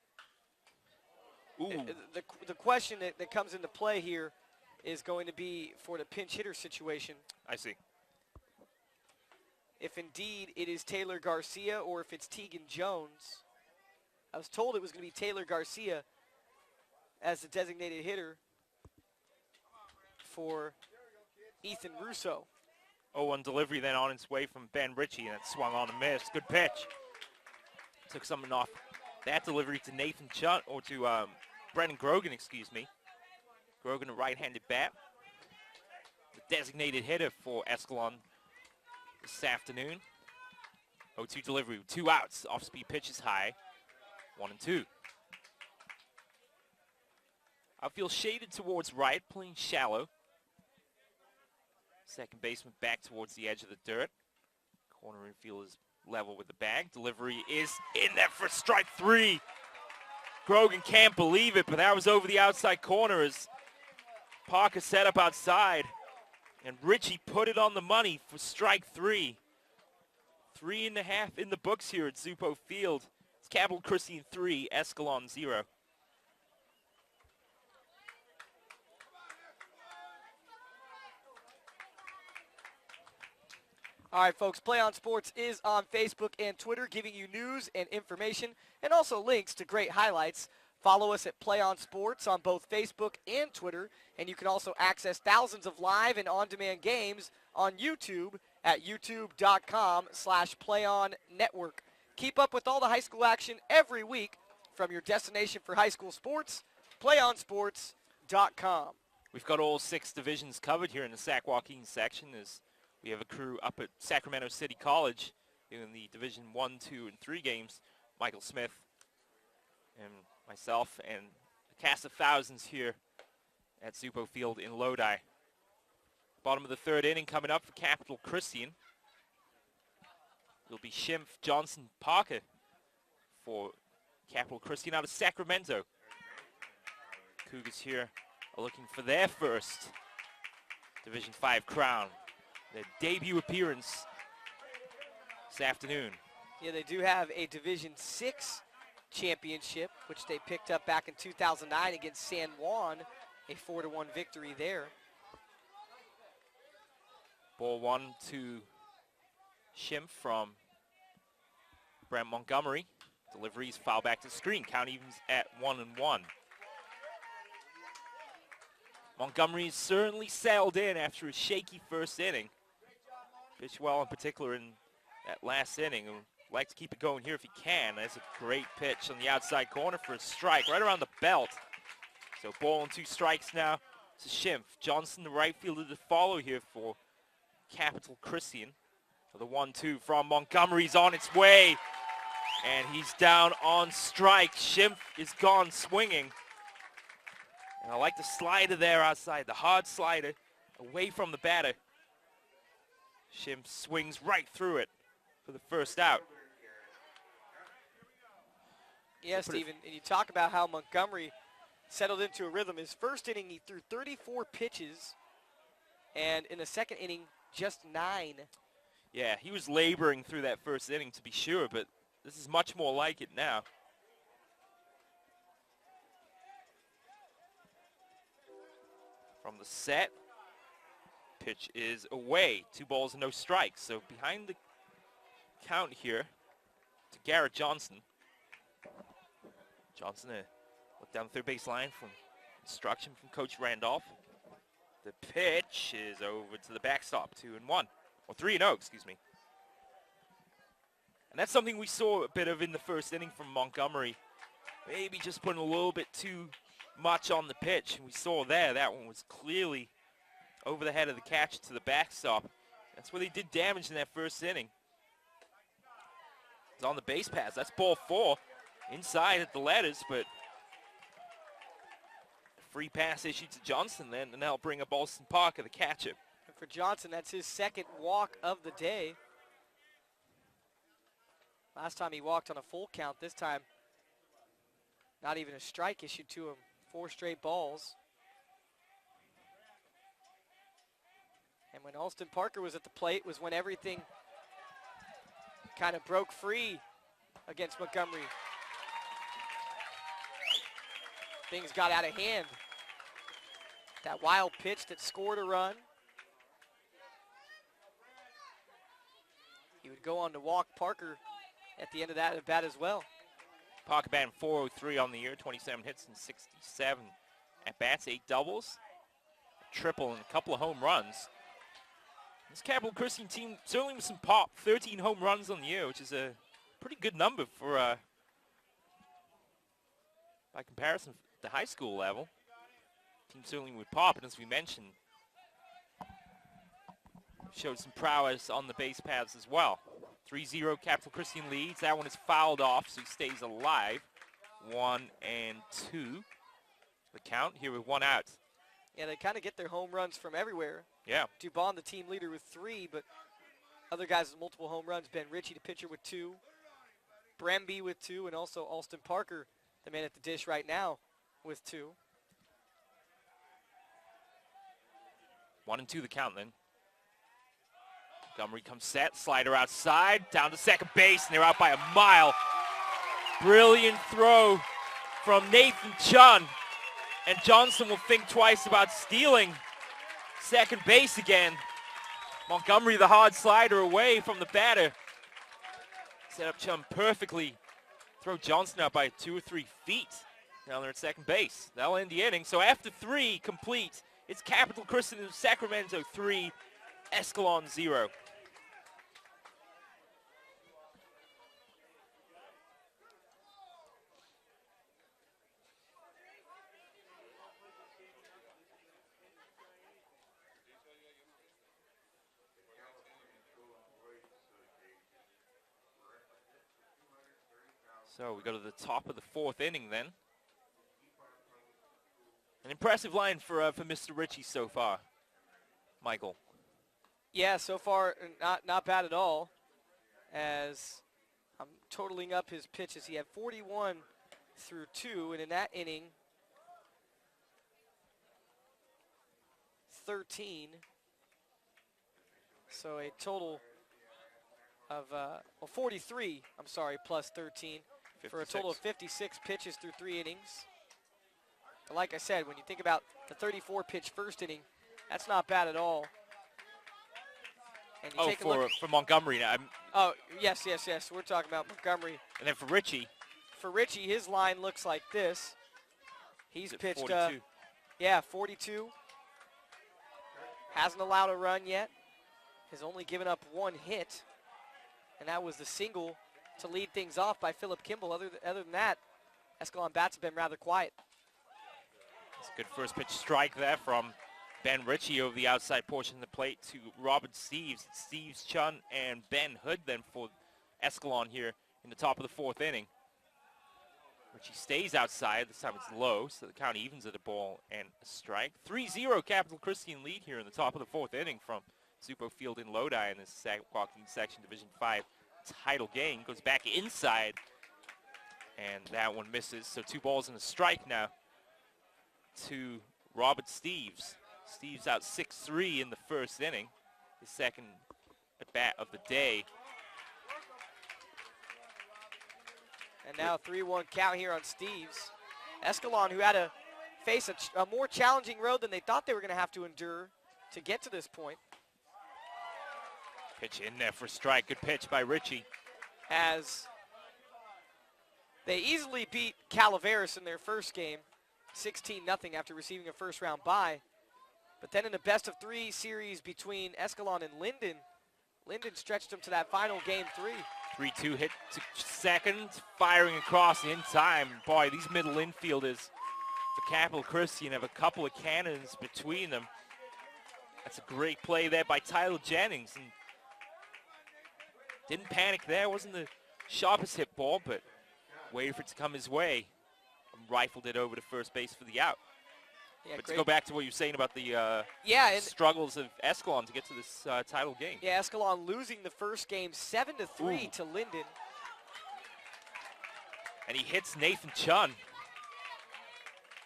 the question that comes into play here is going to be for the pinch hitter situation. I see. If indeed it is Taylor Garcia or if it's Tegan Jones. I was told it was going to be Taylor Garcia as the designated hitter for Ethan Russo. 0-1 delivery then on its way from Ben Ritchie, and it swung on and missed. Good pitch. Took something off that delivery to Nathan Chun, or to Brendan Grogan, excuse me. Grogan, a right-handed bat. The designated hitter for Escalon this afternoon. 0-2 delivery with 2 outs. Off-speed pitch is high. 1-2. Outfield shaded towards right, playing shallow. Second baseman back towards the edge of the dirt. Corner infield is level with the bag. Delivery is in there for strike 3. Grogan can't believe it, but that was over the outside corner as Parker set up outside. And Ritchie put it on the money for strike 3. 3.5 in the books here at Zupo Field. It's Capital Christian 3, Escalon 0. All right, folks, Play On Sports is on Facebook and Twitter, giving you news and information and also links to great highlights. Follow us at Play On Sports on both Facebook and Twitter, and you can also access thousands of live and on-demand games on YouTube at youtube.com/PlayOnNetwork. Keep up with all the high school action every week from your destination for high school sports, PlayOnSports.com. We've got all 6 divisions covered here in the Sac-Joaquin section as we have a crew up at Sacramento City College in the Division 1, 2, and 3 games. Michael Smith and myself and cast of thousands here at Zupo Field in Lodi. Bottom of the third inning coming up for Capital Christian. It'll be Schimpf, Johnson, Parker for Capital Christian out of Sacramento. Cougars here are looking for their first Division 5 crown. Their debut appearance this afternoon. Yeah, they do have a Division 6 championship, which they picked up back in 2009 against San Juan, a 4-1 victory there. Ball one to Schimpf from Brent Montgomery. Deliveries foul back to screen. Count evens at 1-1. Montgomery's certainly sailed in after a shaky first inning. Pitched well in particular in that last inning. Like to keep it going here if he can. That's a great pitch on the outside corner for a strike right around the belt. So ball and 2 strikes now to Schimpf. Johnson, the right fielder, to follow here for Capital Christian. For the 1-2 from Montgomery's on its way. And he's down on strike. Schimpf is gone swinging. And I like the slider there outside, the hard slider away from the batter. Schimpf swings right through it for the first out. Yeah, Stephen, and you talk about how Montgomery settled into a rhythm. His first inning, he threw 34 pitches, and in the second inning, just 9. Yeah, he was laboring through that first inning to be sure, but this is much more like it now. From the set, pitch is away. 2 balls and no strikes. So behind the count here to Garrett Johnson. Johnson look down the third base line from instruction from Coach Randolph. The pitch is over to the backstop, 2-1, or 3-0, excuse me. And that's something we saw a bit of in the first inning from Montgomery. Maybe just putting a little bit too much on the pitch. And we saw there, that one was clearly over the head of the catcher to the backstop. That's where they did damage in that first inning. It's on the base pass. That's ball 4. Inside at the letters, but free pass issued to Johnson then, and that'll bring up Alston Parker, the catcher. And for Johnson, that's his second walk of the day. Last time he walked on a full count. This time, not even a strike issued to him. 4 straight balls. And when Alston Parker was at the plate was when everything kind of broke free against Montgomery. Things got out of hand. That wild pitch that scored a run. He would go on to walk Parker at the end of that at bat as well. Parker batting .403 on the year, 27 hits and 67 at bats, 8 doubles, a triple, and a couple of home runs. This Capital Christian team certainly with some pop, 13 home runs on the year, which is a pretty good number for, by comparison, the high school level. Team certainly with pop, and as we mentioned, showed some prowess on the base paths as well. 3-0 Capital Christian leads. That one is fouled off, so he stays alive. 1-2. The count here with 1 out. Yeah, they kind of get their home runs from everywhere. Yeah. Dubon, the team leader, with 3, but other guys with multiple home runs. Ben Ritchie, the pitcher, with 2. Bremby with 2, and also Alston Parker, the man at the dish right now, with 2. 1-2 the count then. Montgomery comes set, slider outside, down to second base, and they're out by a mile. Brilliant throw from Nathan Chun. And Johnson will think twice about stealing second base again. Montgomery, the hard slider, away from the batter. Set up Chun perfectly. Throw Johnson out by 2 or 3 feet. Now they're at second base. That'll end the inning. So after 3 complete, it's Capital Christian of Sacramento 3, Escalon 0. So we go to the top of the 4th inning then. An impressive line for Mr. Ritchie so far, Michael. Yeah, so far not bad at all. As I'm totaling up his pitches, he had 41 through 2, and in that inning, 13. So a total of 43. I'm sorry, plus 13 for a total of 56 pitches through 3 innings. But like I said, when you think about the 34 pitch first inning, that's not bad at all. And you take a look for Montgomery now. Oh, yes. We're talking about Montgomery. And then for Ritchie. For Ritchie, his line looks like this. He's pitched 42. 42. Hasn't allowed a run yet. Has only given up 1 hit. And that was the single to lead things off by Philip Kimball. Other than that, Escalon bats have been rather quiet. It's a good first pitch strike there from Ben Ritchie over the outside portion of the plate to Robert Steves. Steves, Chun, and Ben Hood then for Escalon here in the top of the 4th inning. Ritchie stays outside. This time it's low, so the count evens at a ball and a strike. 3-0 Capital Christian lead here in the top of the 4th inning from Zupo Field in Lodi in this Sac-Joaquin Section Division 5 title game. Goes back inside, and that one misses. So 2 balls and a strike now to Robert Steves. Steves out 6-3 in the 1st inning, his 2nd at bat of the day. And now 3-1 count here on Steves. Escalon, who had to face a more challenging road than they thought they were going to have to endure to get to this point. Pitch in there for strike. Good pitch by Ritchie. As they easily beat Calaveras in their first game, 16-0 after receiving a first-round bye. But then in a best-of-3 series between Escalon and Linden, Linden stretched them to that final game 3. 3-2 hit to second, firing across in time. Boy, these middle infielders for Capital Christian have a couple of cannons between them. That's a great play there by Tyler Jennings. And didn't panic there. Wasn't the sharpest hit ball, but waited for it to come his way. And rifled it over to first base for the out. Yeah, but to go back to what you were saying about the struggles of Escalon to get to this title game. Yeah, Escalon losing the first game 7-3 to Linden. And he hits Nathan Chun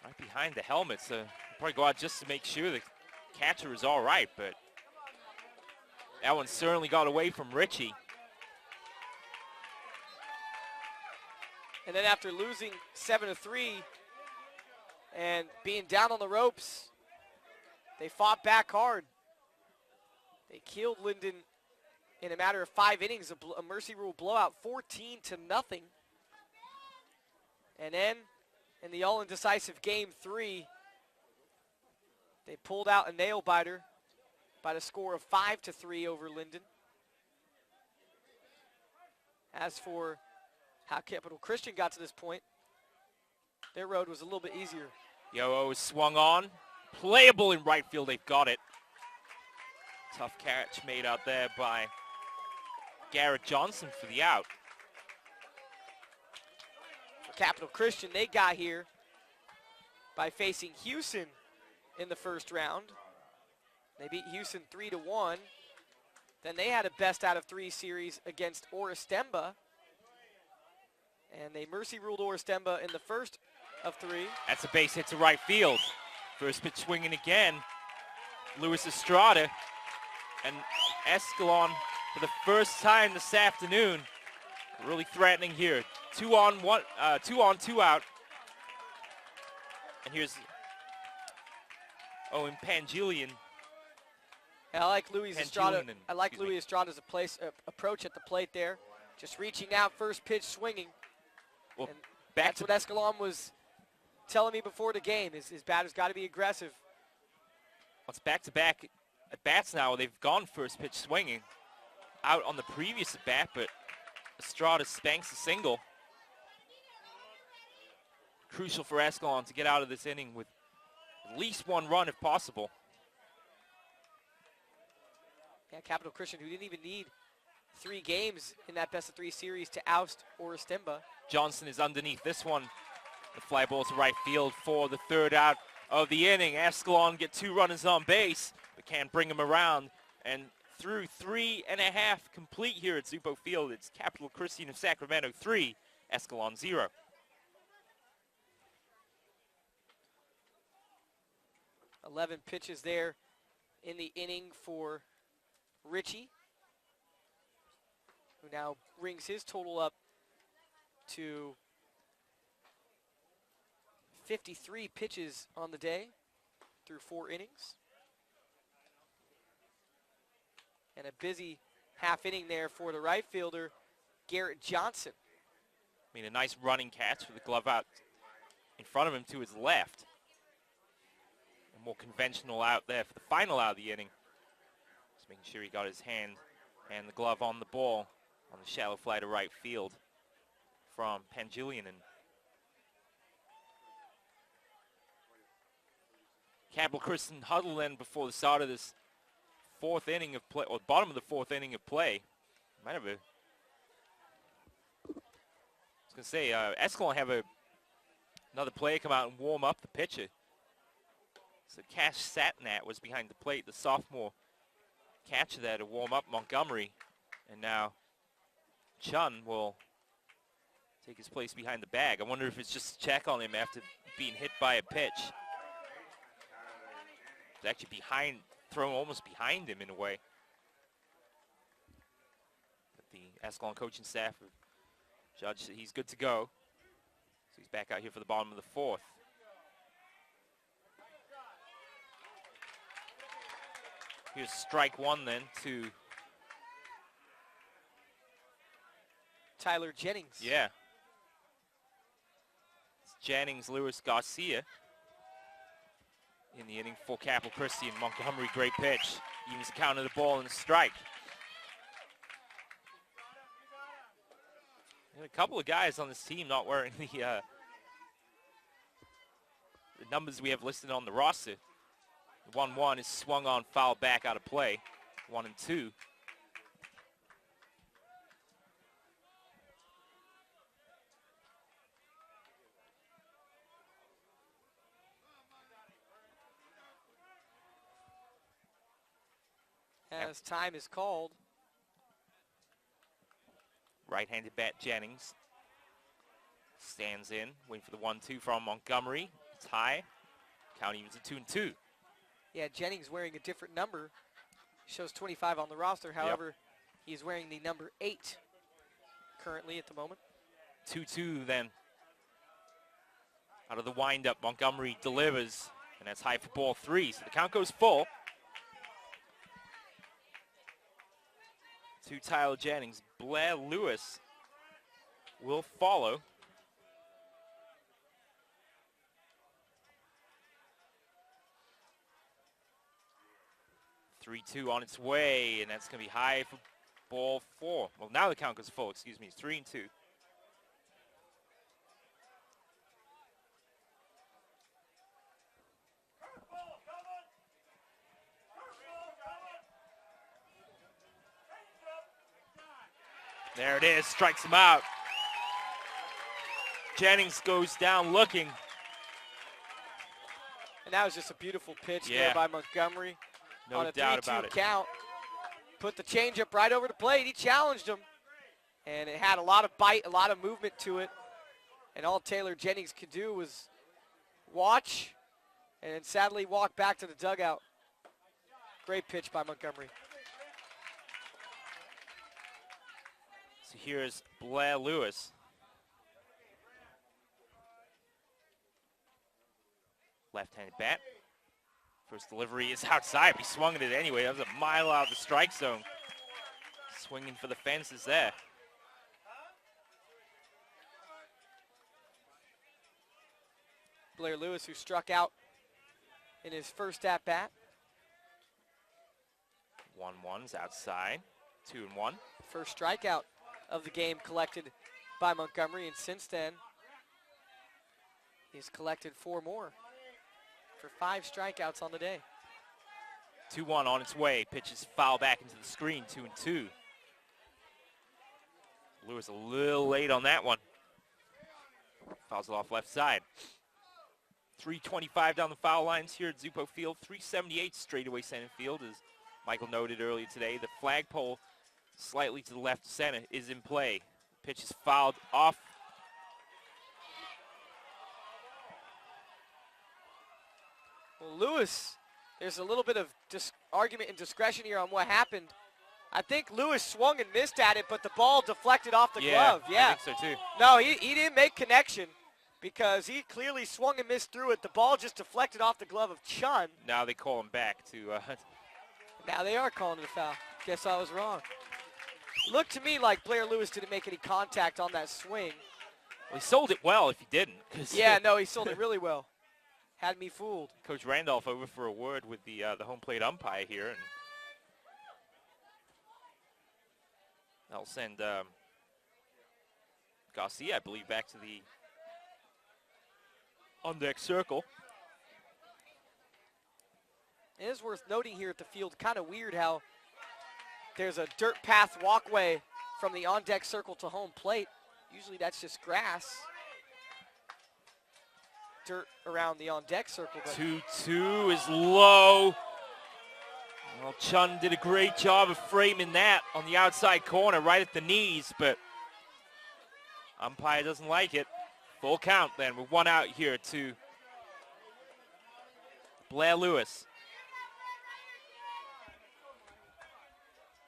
right behind the helmet. So he'll probably go out just to make sure the catcher is all right. But that one certainly got away from Ritchie. And then after losing 7-3 and being down on the ropes, they fought back hard. They killed Linden in a matter of 5 innings, a mercy rule blowout, 14-0. And then in the all-indecisive game 3, they pulled out a nail-biter by the score of 5-3 over Linden. As for how Capital Christian got to this point, their road was a little bit easier. Yo-O is swung on. Playable in right field. They've got it. Tough catch made out there by Garrett Johnson for the out. For Capital Christian, they got here by facing Houston in the first round. They beat Houston 3-1. Then they had a best out of 3 series against Oristemba. And they mercy ruled Oristemba in the first of 3. That's a base hit to right field. First pitch swinging again. Luis Estrada and Escalon for the first time this afternoon. Really threatening here. 2 on, 2 out. And here's Owen Pangilian. I like Luis Estrada. I like Luis Estrada's approach at the plate there. Just reaching out, first pitch swinging. Well, and that's what Escalon was telling me before the game. His batter's got to be aggressive. Well, it's back-to-back at bats now. They've gone first pitch swinging. Out on the previous at bat, but Estrada spanks a single. Crucial for Escalon to get out of this inning with at least 1 run if possible. Yeah, Capital Christian, who didn't even need 3 games in that best-of-3 series to oust Oristemba. Johnson is underneath this one. The fly ball to right field for the 3rd out. of the inning. Escalon get 2 runners on base, but can't bring them around. And through 3.5 complete here at Zupo Field, it's Capital Christian of Sacramento 3, Escalon 0. "11 pitches there in the inning for Richie, who now brings his total up to 53 pitches on the day through 4 innings. And a busy half inning there for the right fielder, Garrett Johnson. I mean, a nice running catch with the glove out in front of him to his left. A more conventional out there for the final out of the inning. Just making sure he got his hand and the glove on the ball on the shallow fly to right field from Pangilian. And Capital Christian huddle then before the start of this 4th inning of play, or bottom of the 4th inning of play. Might have a, I was going to say, Escalon have another player come out and warm up the pitcher. So Cash Satnat was behind the plate, the sophomore catcher there to warm up Montgomery. And now Chun will take his place behind the bag. I wonder if it's just a check on him after being hit by a pitch. It's actually behind, thrown almost behind him in a way. But the Escalon coaching staff have judged that he's good to go. So he's back out here for the bottom of the 4th. Here's strike 1 then to Tyler Jennings. Yeah. It's Jennings, Lewis, Garcia in the inning for Capital Christian. Montgomery, great pitch. Evens the count of the ball and a strike. And a couple of guys on this team not wearing the numbers we have listed on the roster. The 1-1 is swung on, foul back out of play. 1 and 2. As time is called. Right-handed bat Jennings stands in, waiting for the 1-2 from Montgomery. It's high. Count evens at 2 and 2. Yeah, Jennings wearing a different number. Shows 25 on the roster. However, he's wearing the number 8 currently at the moment. 2-2 then. Out of the windup, Montgomery delivers, and that's high for ball 3. So the count goes full. To Tyler Jennings. Blair Lewis will follow. Three-2 on its way, and that's going to be high for ball 4. Well, now the count goes full, excuse me. It's 3 and 2. There it is, strikes him out. Jennings goes down looking. And that was just a beautiful pitch there by Montgomery. No on a doubt about it. count. Put the changeup right over the plate. He challenged him. And it had a lot of bite, a lot of movement to it. And all Taylor Jennings could do was watch and then sadly walk back to the dugout. Great pitch by Montgomery. So here's Blair Lewis. Left-handed bat. First delivery is outside. He swung at it anyway. That was a mile out of the strike zone. Swinging for the fences there. Blair Lewis, who struck out in his first at-bat. 1-1's outside. 2-1. First strikeout of the game collected by Montgomery, and since then, he's collected 4 more for 5 strikeouts on the day. 2-1 on its way. Pitches foul back into the screen. 2-2. Lewis a little late on that one. Fouls it off left side. 325 down the foul lines here at Zupo Field. 378 straightaway center field, as Michael noted earlier today. The flagpole slightly to the left of center is in play. Pitch is fouled off. Well, Lewis, there's a little bit of argument and discretion here on what happened. I think Lewis swung and missed at it, but the ball deflected off the glove. Yeah, I think so too. No, he didn't make connection because he clearly swung and missed through it. The ball just deflected off the glove of Chun. Now they call him back to... Now they are calling it a foul. Guess I was wrong. Looked to me like Blair Lewis didn't make any contact on that swing. Well, he sold it well if he didn't. Yeah, no, he sold it really well. Had me fooled. Coach Randolph over for a word with the home plate umpire here, and that'll send Garcia, I believe, back to the on-deck circle. It is worth noting here at the field, kind of weird how there's a dirt path walkway from the on-deck circle to home plate. Usually that's just grass. Dirt around the on-deck circle. 2-2 is low. Well, Chun did a great job of framing that on the outside corner right at the knees, but umpire doesn't like it. Full count then with one out here to Blair Lewis.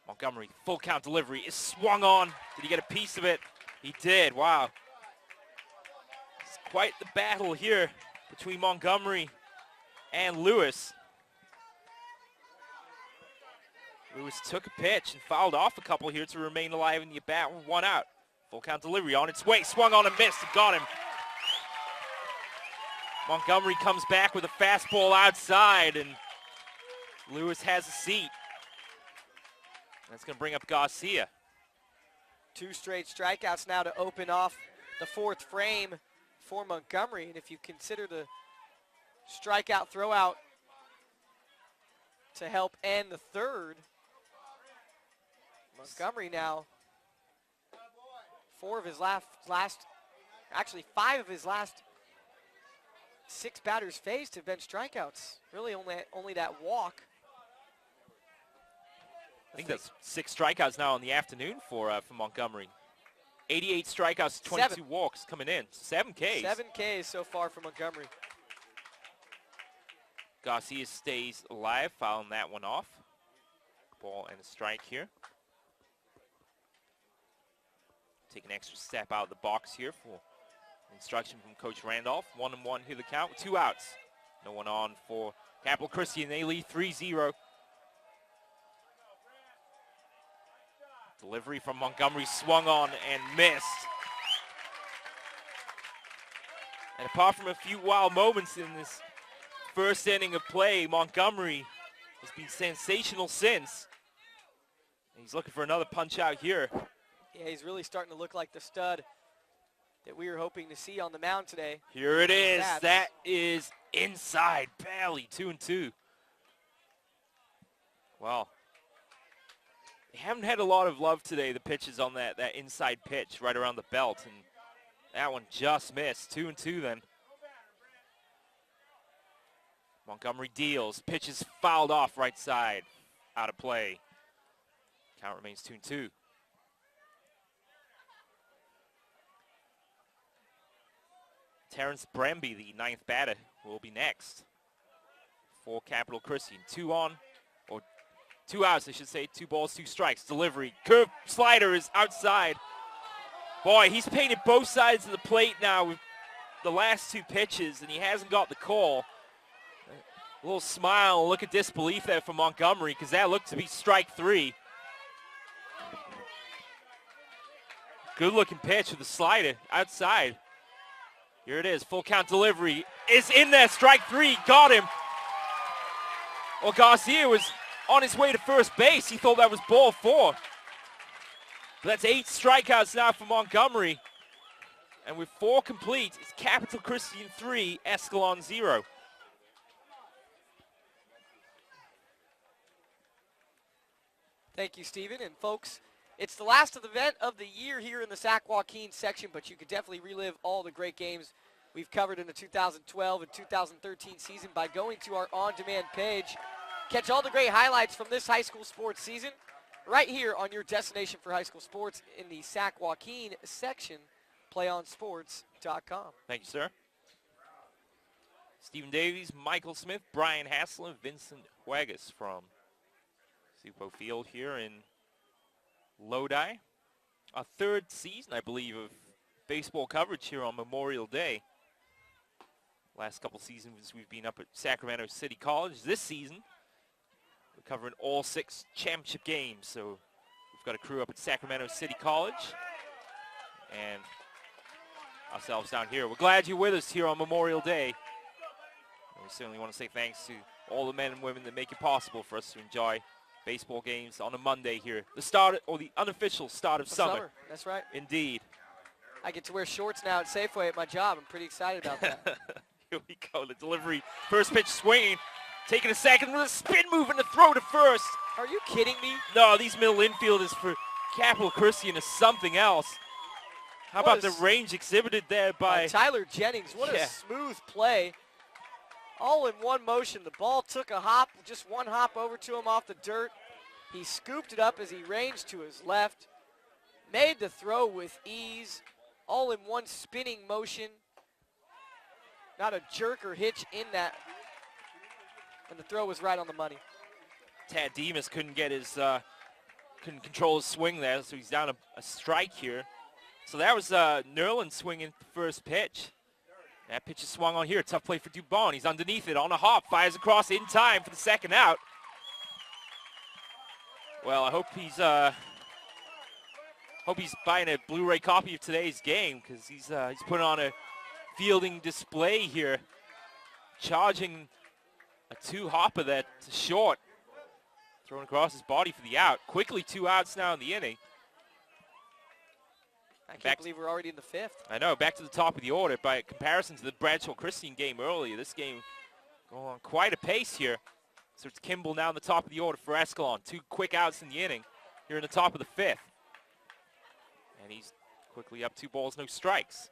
Montgomery, full count delivery is swung on. Did he get a piece of it? He did, wow. It's quite the battle here between Montgomery and Lewis. Lewis took a pitch and fouled off a couple here to remain alive in the at-bat with one out. Full count delivery on its way, swung on and missed, got him. Montgomery comes back with a fastball outside, and Lewis has a seat. That's going to bring up Garcia. 2 straight strikeouts now to open off the 4th frame for Montgomery. And if you consider the strikeout throwout to help end the 3rd, Montgomery now 5 of his last 6 batters faced have been strikeouts. Really only that walk. I think that's 6 strikeouts now in the afternoon for Montgomery. 88 strikeouts, 22 walks coming in. 7 Ks. 7 Ks so far for Montgomery. Garcia stays alive, fouling that one off. Ball and a strike here. Take an extra step out of the box here for instruction from Coach Randolph. 1-1 here the count with 2 outs. No one on for Capital Christian. They lead 3-0. Delivery from Montgomery swung on and missed. And apart from a few wild moments in this first inning of play, Montgomery has been sensational since. And he's looking for another punch out here. Yeah, he's really starting to look like the stud that we were hoping to see on the mound today. Here it is. That is inside, barely 2-2. Well, they haven't had a lot of love today, the pitches on that inside pitch right around the belt, and that one just missed. 2-2 then. Montgomery deals. Pitch is fouled off right side. Out of play. Count remains 2-2. Terrence Bremby, the 9th batter, will be next for Capital Christian. 2 outs, I should say. 2 balls, 2 strikes. Delivery. Curve slider is outside. Boy, he's painted both sides of the plate now with the last 2 pitches, and he hasn't got the call. A little smile, look of disbelief there for Montgomery, because that looked to be strike 3. Good looking pitch with the slider outside. Here it is, full count delivery is in there, strike 3, got him. Well, Garcia was on his way to first base. He thought that was ball 4. But that's 8 strikeouts now for Montgomery. And with 4 complete, it's Capital Christian 3, Escalon 0. Thank you, Stephen. And folks, it's the last event of the year here in the Sac-Joaquin section, but you could definitely relive all the great games we've covered in the 2012 and 2013 season by going to our on-demand page. Catch all the great highlights from this high school sports season right here on your destination for high school sports in the Sac-Joaquin section, playonsports.com. Thank you, sir. Stephen Davies, Michael Smith, Brian Hassler, Vincent Huagas from Zupo Field here in Lodi. Our third season, I believe, of baseball coverage here on Memorial Day. Last couple seasons we've been up at Sacramento City College. This season, we're covering all 6 championship games. So we've got a crew up at Sacramento City College and ourselves down here. We're glad you're with us here on Memorial Day. And we certainly want to say thanks to all the men and women that make it possible for us to enjoy baseball games on a Monday here. The start, or the unofficial start of summer. That's right. Indeed. I get to wear shorts now at Safeway at my job. I'm pretty excited about that. Here we go, the delivery. First pitch swinging. Taking a second with a spin move and a throw to first. Are you kidding me? No, these middle infielders for Capital Christian is something else. How about the range exhibited there by Tyler Jennings? What a smooth play. All in one motion. The ball took a hop, just one hop over to him off the dirt. He scooped it up as he ranged to his left. Made the throw with ease. All in one spinning motion. Not a jerk or hitch in that. And the throw was right on the money. Tad Demas couldn't get his, couldn't control his swing there, so he's down a strike here. So that was Nerlin swinging the first pitch. That pitch is swung on here. Tough play for Dubon. He's underneath it on a hop. Fires across in time for the second out. Well, I hope he's buying a Blu-ray copy of today's game because he's putting on a fielding display here, charging a 2-hopper that to short, thrown across his body for the out. Quickly 2 outs now in the inning. I can't believe we're already in the 5th. I know, back to the top of the order. By comparison to the Bradshaw Christian game earlier, this game going on quite a pace here. So it's Kimball now in the top of the order for Escalon. 2 quick outs in the inning here in the top of the 5th. And he's quickly up 2 balls, no strikes.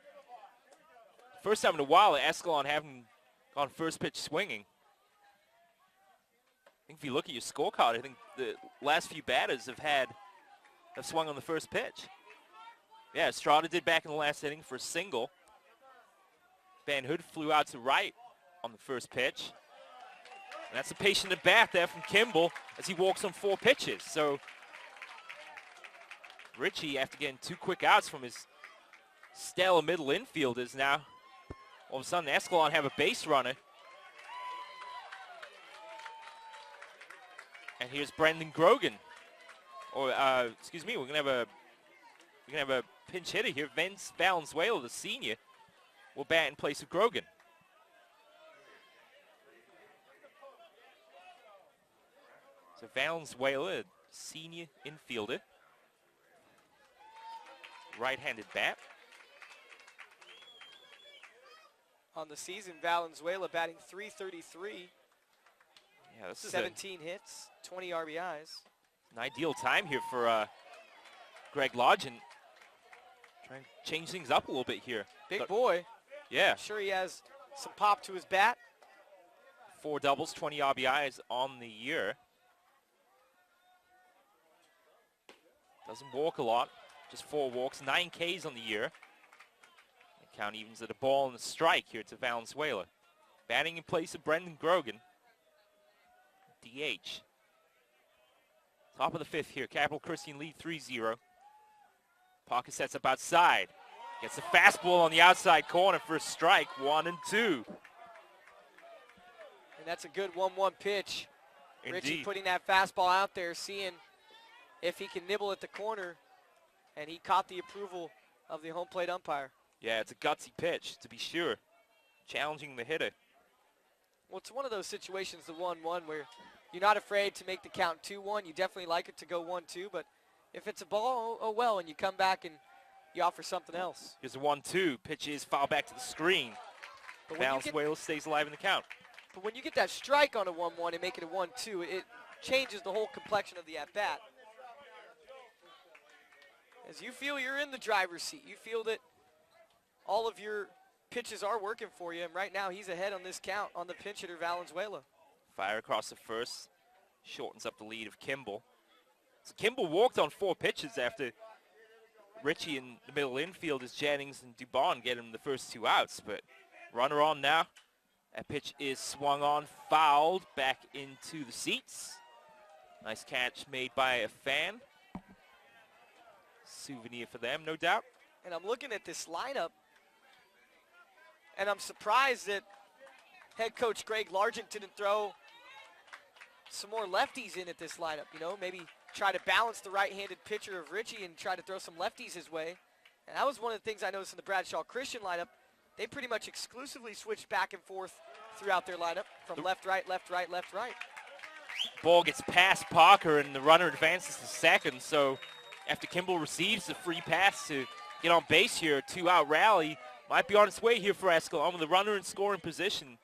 First time in a while that Escalon haven't gone first pitch swinging. I think if you look at your scorecard, I think the last few batters have swung on the first pitch. Yeah, Estrada did back in the last inning for a single. Van Hood flew out to right on the first pitch. And that's a patient at bat there from Kimball as he walks on 4 pitches. So Richie, after getting 2 quick outs from his stellar middle infielders, now all of a sudden Escalon have a base runner. And here's Brendan Grogan. Or excuse me, we're gonna have a pinch hitter here. Vince Valenzuela, the senior, will bat in place of Grogan. So Valenzuela, senior infielder, right-handed bat. On the season, Valenzuela batting .333. Yeah, this is 17 hits, 20 RBIs. An ideal time here for Greg Lodgen. Trying to change things up a little bit here. Big boy. Yeah. I'm sure he has some pop to his bat. 4 doubles, 20 RBIs on the year. Doesn't walk a lot, just 4 walks, 9 Ks on the year. The count evens at a ball and a strike here to Valenzuela. Batting in place of Brendan Grogan. DH. Top of the 5th here. Capital Christian lead 3-0. Parker sets up outside. Gets a fastball on the outside corner for a strike. 1-2. And that's a good 1-1 pitch. Indeed. Richie putting that fastball out there, seeing if he can nibble at the corner. And he caught the approval of the home plate umpire. Yeah, it's a gutsy pitch, to be sure. Challenging the hitter. Well, it's one of those situations, the 1-1, where you're not afraid to make the count 2-1. You definitely like it to go 1-2, but if it's a ball, oh well, and you come back and you offer something else. Here's a 1-2. Pitch is foul back to the screen. Valenzuela stays alive in the count. But when you get that strike on a 1-1 and make it a 1-2, it changes the whole complexion of the at-bat. As you feel you're in the driver's seat, you feel that all of your pitches are working for you, and right now he's ahead on this count on the pinch hitter, Valenzuela. Fire across the first, shortens up the lead of Kimball. So Kimball walked on 4 pitches after Ritchie in the middle infield as Jennings and Dubon get him the first 2 outs, but runner on now. That pitch is swung on, fouled, back into the seats. Nice catch made by a fan. Souvenir for them, no doubt. And I'm looking at this lineup, and I'm surprised that head coach Greg Largent didn't throw some more lefties in at this lineup. You know, maybe try to balance the right-handed pitcher of Ritchie and try to throw some lefties his way. And that was one of the things I noticed in the Bradshaw Christian lineup. They pretty much exclusively switched back and forth throughout their lineup from left, right, left, right, left, right. Ball gets past Parker, and the runner advances to second. So after Kimball receives the free pass to get on base here, a 2-out rally might be on its way here for Escalon with the runner in scoring position.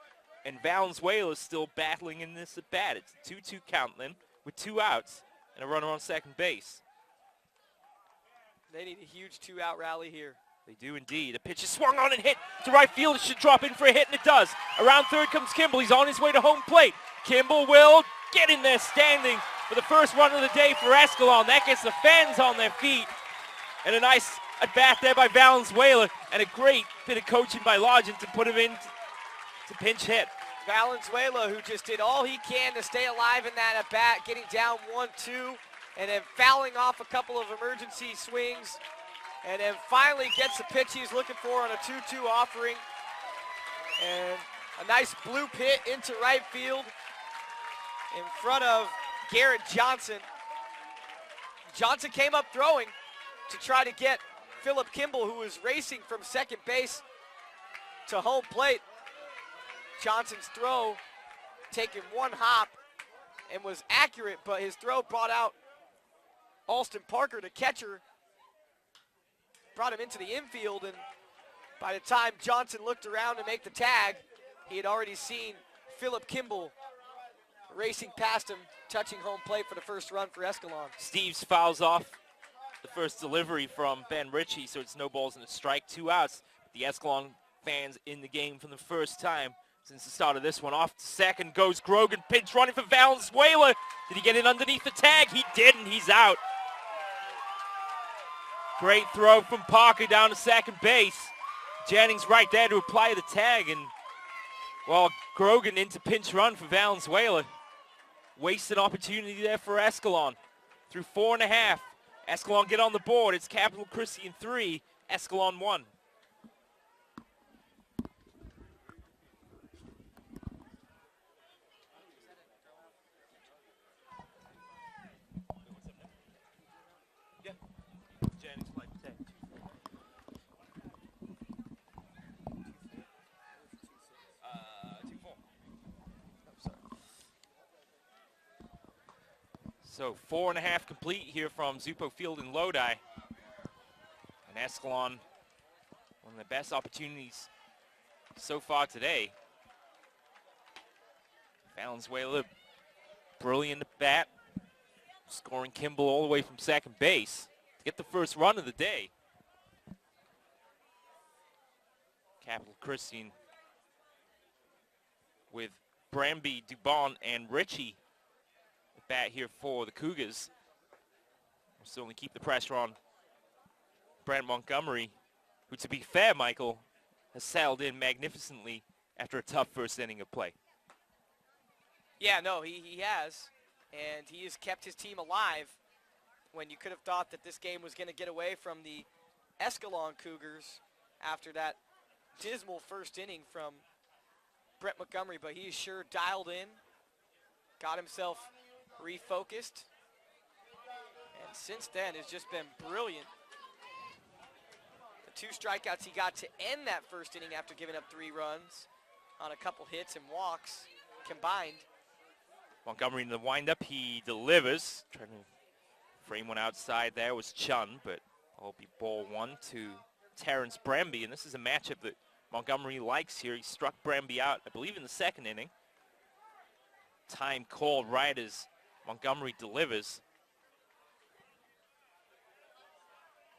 And Valenzuela is still battling in this at bat. It's a 2-2 count then with 2 outs and a runner on second base. They need a huge 2-out rally here. They do indeed. A pitch is swung on and hit to right field. It should drop in for a hit, and it does. Around third comes Kimball. He's on his way to home plate. Kimball will get in there standing for the first run of the day for Escalon. That gets the fans on their feet. And a nice at-bat there by Valenzuela, and a great bit of coaching by Largent to put him in to pinch hit. Valenzuela, who just did all he can to stay alive in that at-bat, getting down 1-2, and then fouling off a couple of emergency swings, and then finally gets the pitch he's looking for on a 2-2 offering. And a nice bloop hit into right field in front of Garrett Johnson. Johnson came up throwing to try to get Philip Kimball, who was racing from second base to home plate. Johnson's throw taking one hop and was accurate, but his throw brought out Alston Parker, the catcher, brought him into the infield, and by the time Johnson looked around to make the tag, he had already seen Philip Kimball racing past him, touching home plate for the first run for Escalon. Steves fouls off the first delivery from Ben Ritchie, so it's no balls and a strike, 2 outs. The Escalon fans in the game for the first time since the start of this one. Off to second goes Grogan, pinch running for Valenzuela. Did he get in underneath the tag? He didn't, he's out. Great throw from Parker down to second base. Jennings right there to apply the tag, and well, Grogan into pinch run for Valenzuela. Wasted opportunity there for Escalon. Through 4.5. Escalon get on the board. It's Capital Christian 3, Escalon 1. So 4.5 complete here from Zupo Field in Lodi. And Escalon, one of the best opportunities so far today. Valenzuela, brilliant at bat, scoring Kimball all the way from second base to get the first run of the day. Capital Christian with Bramby, Dubon, and Ritchie bat here for the Cougars. We'll certainly keep the pressure on Brent Montgomery, who, to be fair, Michael, has sailed in magnificently after a tough first inning of play. Yeah, no, he has, and he has kept his team alive when you could have thought that this game was going to get away from the Escalon Cougars after that dismal first inning from Brent Montgomery, but he is sure dialed in, got himself refocused, and since then has just been brilliant. The 2 strikeouts he got to end that first inning after giving up 3 runs on a couple hits and walks combined. Montgomery in the windup, he delivers, trying to frame one outside there was Chun, but it'll be ball 1 to Terrence Bramby, and this is a matchup that Montgomery likes here. He struck Bramby out, I believe, in the second inning. Time called right as Montgomery delivers.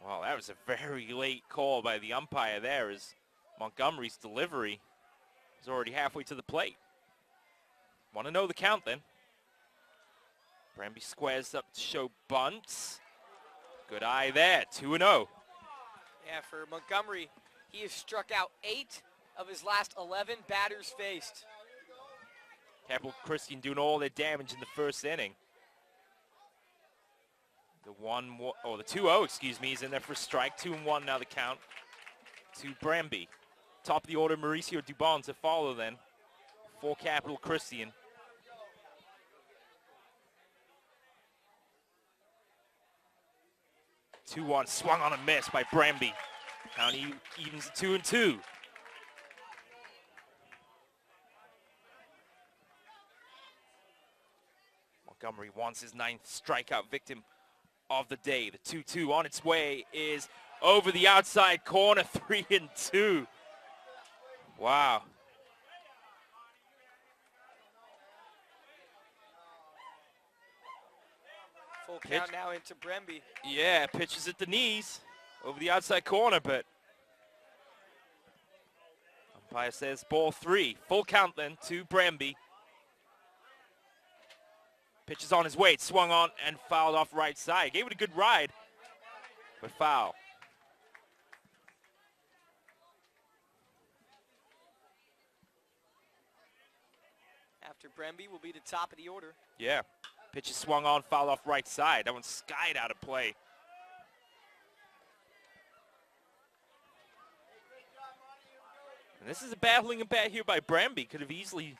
Well, that was a very late call by the umpire there as Montgomery's delivery is already halfway to the plate. Want to know the count then. Bremby squares up to show bunts. Good eye there, 2-0. Yeah, for Montgomery, he has struck out 8 of his last 11 batters faced. Capital Christian doing all their damage in the first inning. The 2-0, excuse me, is in there for a strike. 2-1 now the count to Bremby. Top of the order, Mauricio Dubon to follow then for Capital Christian. Two-1, swung on a miss by Bremby. Count evens to 2-2. Montgomery wants his 9th strikeout victim of the day. The 2-2 on its way is over the outside corner, 3-2. Wow. Full count now into Bremby. Yeah, pitches at the knees over the outside corner, but umpire says ball 3. Full count then to Bremby. Pitch is on his way, it's swung on and fouled off right side. Gave it a good ride, but foul. After Bremby will be the top of the order. Yeah, pitch is swung on, fouled off right side. That one skied out of play. And this is a battling bat here by Bremby. Could have easily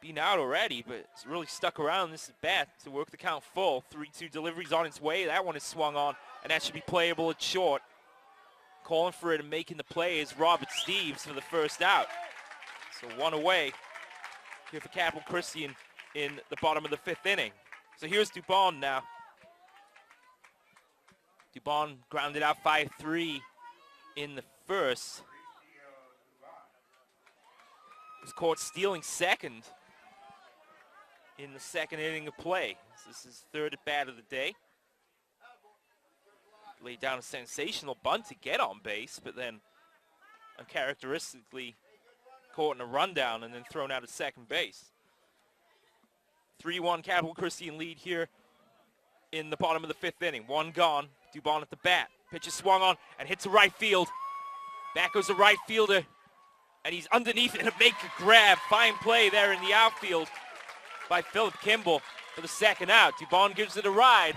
been out already, but it's really stuck around this bat to work the count full. 3-2 deliveries on its way. That one is swung on, and that should be playable at short. Calling for it and making the play is Robert Steves for the first out. So 1 away here for Capital Christian in the bottom of the 5th inning. So here's Dubon now. Dubon grounded out 5-3 in the first. Was caught stealing second in the 2nd inning of play. This is his 3rd at bat of the day. Laid down a sensational bunt to get on base, but then uncharacteristically caught in a rundown and then thrown out at second base. 3-1 Capital Christian lead here in the bottom of the 5th inning. 1 gone. Dubon at the bat. Pitch is swung on and hits to right field. Back goes the right fielder, and he's underneath it to make a grab. Fine play there in the outfield by Philip Kimball for the 2nd out. Dubon gives it a ride.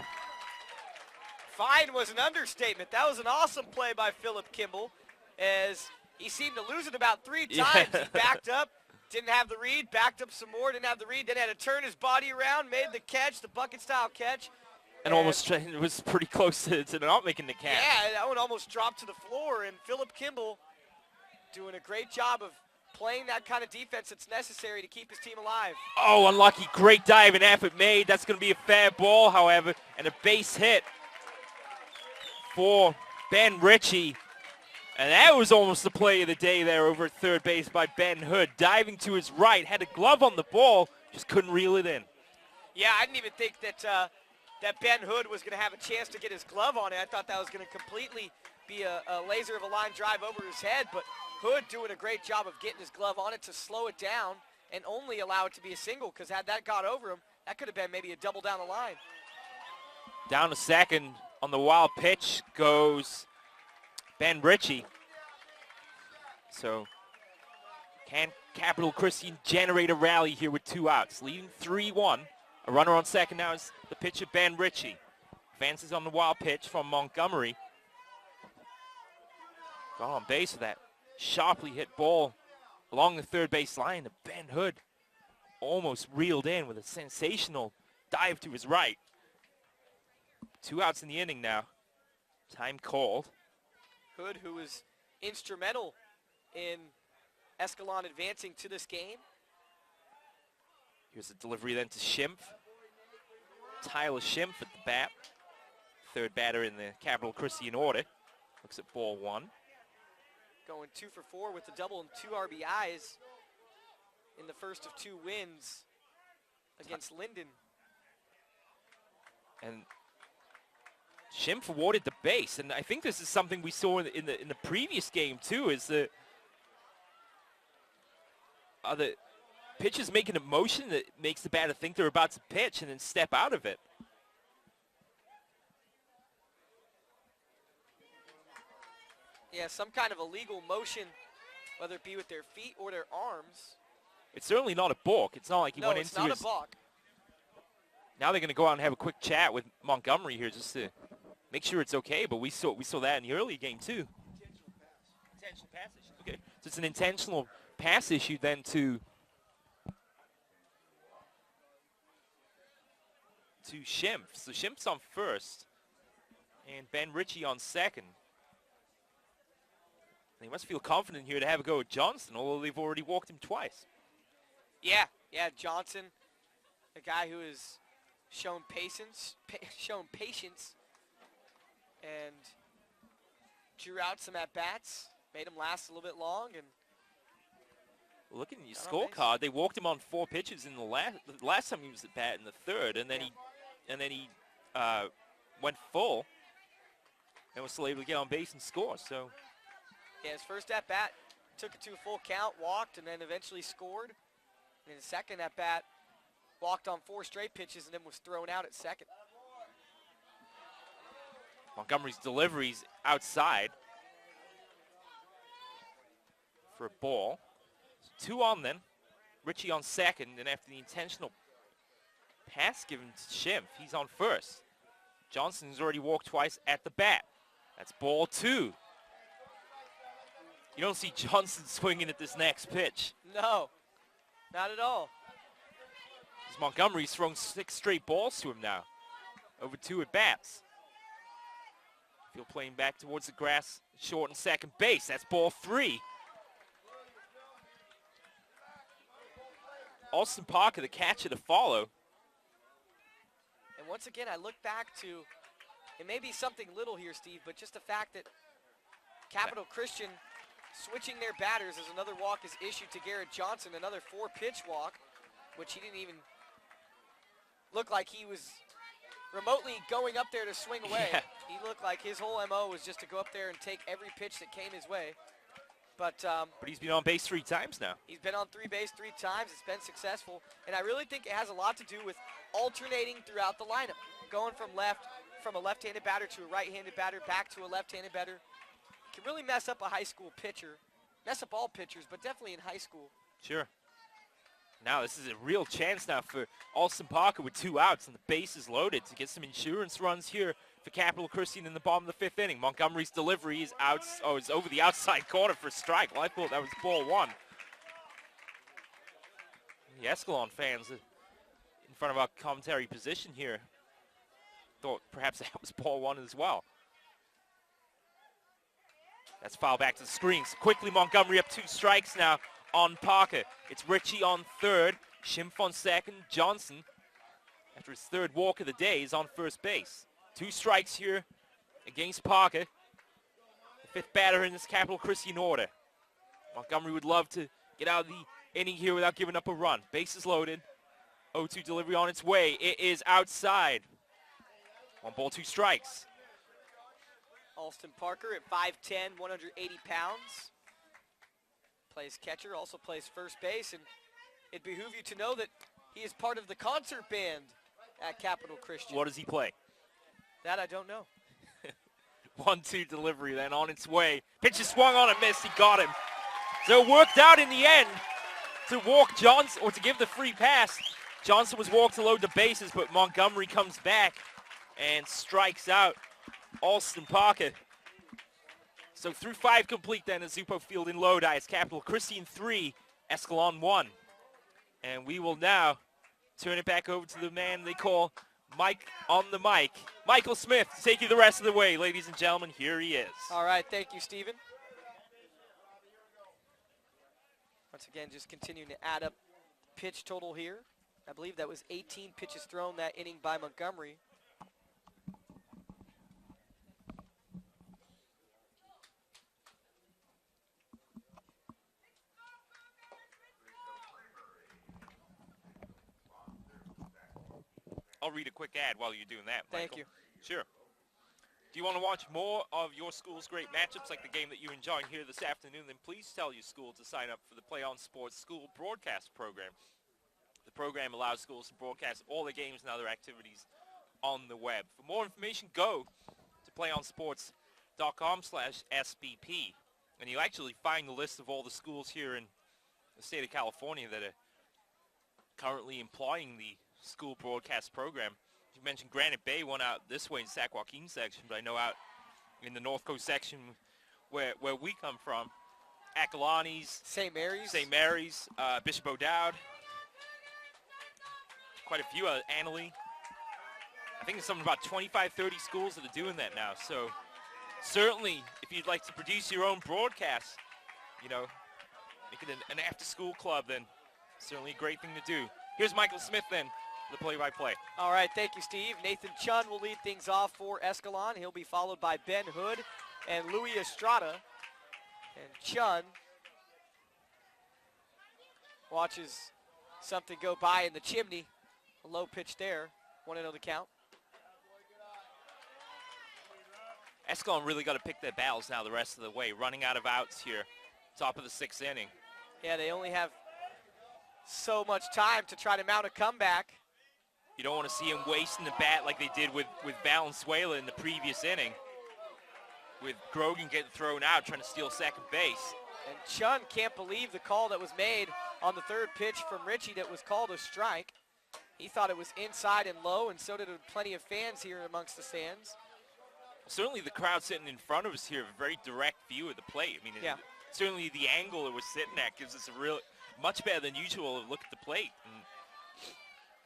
Fine was an understatement. That was an awesome play by Philip Kimball, as he seemed to lose it about 3 times. He backed up, didn't have the read, backed up some more, didn't have the read, then had to turn his body around, made the catch, the bucket-style catch. And almost was pretty close to not making the catch. Yeah, that one almost dropped to the floor, and Philip Kimball doing a great job of playing that kind of defense that's necessary to keep his team alive. Oh, unlucky. Great diving effort made. That's going to be a fair ball, however, and a base hit for Ben Ritchie. And that was almost the play of the day there over at third base by Ben Hood. Diving to his right, had a glove on the ball, just couldn't reel it in. Yeah, I didn't even think that that Ben Hood was going to have a chance to get his glove on it. I thought that was going to completely be a laser of a line drive over his head, but Hood doing a great job of getting his glove on it to slow it down and only allow it to be a single, because had that got over him, that could have been maybe a double down the line. Down to second on the wild pitch goes Ben Ritchie. So can Capital Christian generate a rally here with 2 outs? Leading 3-1. A runner on second now is the pitcher Ben Ritchie. Advances on the wild pitch from Montgomery. Got on base with that sharply hit ball along the third base line. The Ben Hood almost reeled in with a sensational dive to his right. 2 outs in the inning now. Time called. Hood, who was instrumental in Escalon advancing to this game. Here's the delivery then to Schimpf. Tyler Schimpf at the bat. 3rd batter in the Capital Christian order. Looks at ball 1. Going 2 for 4 with the double and 2 RBIs in the first of 2 wins against Linden. And Schimpf awarded the base, and I think this is something we saw in the previous game too. Is the pitchers making a motion that makes the batter think they're about to pitch and then step out of it. Yeah, some kind of illegal motion, whether it be with their feet or their arms. It's certainly not a balk. It's not like he went into his... No, it's not a balk. Now they're going to go out and have a quick chat with Montgomery here just to make sure it's okay, but we saw that in the early game too. Intentional pass issue. Okay, so it's an intentional pass issue then to Schimpf. So Schimpf's on first, and Ben Ritchie on second. And he must feel confident here to have a go at Johnson, although they've already walked him twice. Yeah, Johnson, a guy who has shown patience, and drew out some at-bats, made him last a little bit long, and look at your scorecard. They walked him on 4 pitches in the last time he was at bat in the third, and then he went full and was still able to get on base and score. So yeah, his first at bat took it to a full count, walked, and then eventually scored. And his second at bat walked on 4 straight pitches and then was thrown out at second. Montgomery's delivery's outside for a ball. So 2 on then. Ritchie on second, and after the intentional pass given to Schimpf, he's on first. Johnson's already walked twice at the bat. That's ball 2. You don't see Johnson swinging at this next pitch. No, not at all. As Montgomery's thrown 6 straight balls to him now, over 2 at bats. Field playing back towards the grass, short and second base. That's ball 3. Austin Parker, the catcher to follow. And once again, I look back to, it may be something little here, Steve, but just the fact that Capital Christian switching their batters as another walk is issued to Garrett Johnson, another 4-pitch walk, which he didn't even look like he was remotely going up there to swing away. Yeah. He looked like his whole MO was just to go up there and take every pitch that came his way. But he's been on base 3 times now. He's been on 3 base 3 times. It's been successful. And I really think it has a lot to do with alternating throughout the lineup. Going from a left-handed batter to a right-handed batter, back to a left-handed batter. Can really mess up a high school pitcher. Mess up all pitchers, but definitely in high school. Sure. Now this is a real chance now for Austin Parker with 2 outs and the base is loaded to get some insurance runs here for Capital Christian in the bottom of the 5th inning. Montgomery's delivery is is over the outside corner for a strike. Well, I thought that was ball 1. The Escalon fans in front of our commentary position here thought perhaps that was ball 1 as well. That's foul back to the screens. Quickly, Montgomery up 2 strikes now on Parker. It's Ritchie on third, Schimpf on second, Johnson, after his 3rd walk of the day, is on first base. 2 strikes here against Parker, the 5th batter in this Capital Christian order. Montgomery would love to get out of the inning here without giving up a run. Bases loaded. 0-2 delivery on its way. It is outside. 1 ball, 2 strikes. Austin Parker at 5'10", 180 pounds. Plays catcher, also plays first base, and it behooves you to know that he is part of the concert band at Capital Christian. What does he play? That I don't know. 1-2 delivery then on its way. Pitch is swung on and missed. He got him. So it worked out in the end to walk Johnson, or to give the free pass. Johnson was walked to load the bases, but Montgomery comes back and strikes out Austin Parker. So through 5 complete then at Zupo Field in Lodi. It's Capital Christian 3, Escalon 1. And we will now turn it back over to the man they call Mike on the mic. Michael Smith to take you the rest of the way. Ladies and gentlemen, here he is. All right, thank you, Stephen. Once again, just continuing to add up pitch total here. I believe that was 18 pitches thrown that inning by Montgomery. I'll read a quick ad while you're doing that, Michael. Thank you. Sure. you want to watch more of your school's great matchups like the game that you're enjoying here this afternoon, then please tell your school to sign up for the Play On Sports School Broadcast Program. The program allows schools to broadcast all the games and other activities on the web. For more information, go to playonsports.com/SBP, and you'll actually find the list of all the schools here in the state of California that are currently employing the school broadcast program. You mentioned Granite Bay, one out this way in Sac-Joaquin section, but I know out in the North Coast section where we come from, Acalanes, St. Mary's, Bishop O'Dowd, quite a few, Annalee. I think there's something about 25, 30 schools that are doing that now. So certainly, if you'd like to produce your own broadcast, you know, make it an after-school club, then certainly a great thing to do. Here's Michael Smith then, the play-by-play. All right, thank you, Steve. Nathan Chun will lead things off for Escalon. He'll be followed by Ben Hood and Louis Estrada. And Chun watches something go by in the chimney. A low pitch there. 1-0 the count. Escalon really got to pick their battles now the rest of the way. Running out of outs here, top of the 6th inning. Yeah, they only have so much time to try to mount a comeback. You don't want to see them wasting the bat like they did with Valenzuela in the previous inning, with Grogan getting thrown out trying to steal second base. And Chun can't believe the call that was made on the 3rd pitch from Richie that was called a strike. He thought it was inside and low, and so did plenty of fans here amongst the stands. Certainly the crowd sitting in front of us here have a very direct view of the plate. I mean, yeah. Certainly the angle it was sitting at gives us a real, much better than usual look at the plate. And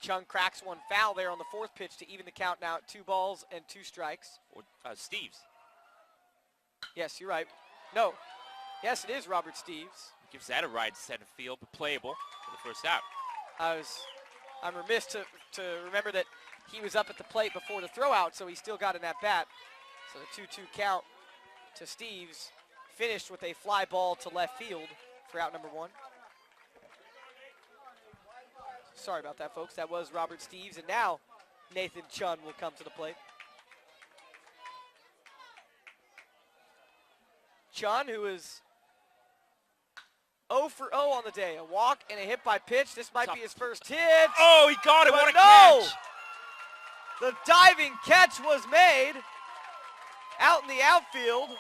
Chung cracks one foul there on the 4th pitch to even the count now at 2 balls and 2 strikes. Steves. Yes, you're right. No. Yes, it is Robert Steves. Gives that a ride to center field, but playable for the first out. I'm remiss to remember that he was up at the plate before the throw out, so he still got an at-bat. So the 2-2 count to Steves, finished with a fly ball to left field for out number 1. Sorry about that, folks. That was Robert Steves, and now Nathan Chun will come to the plate. Chun, who is 0 for 0 on the day. A walk and a hit by pitch. This might be his first hit. Oh, he got it. What a catch. The diving catch was made out in the outfield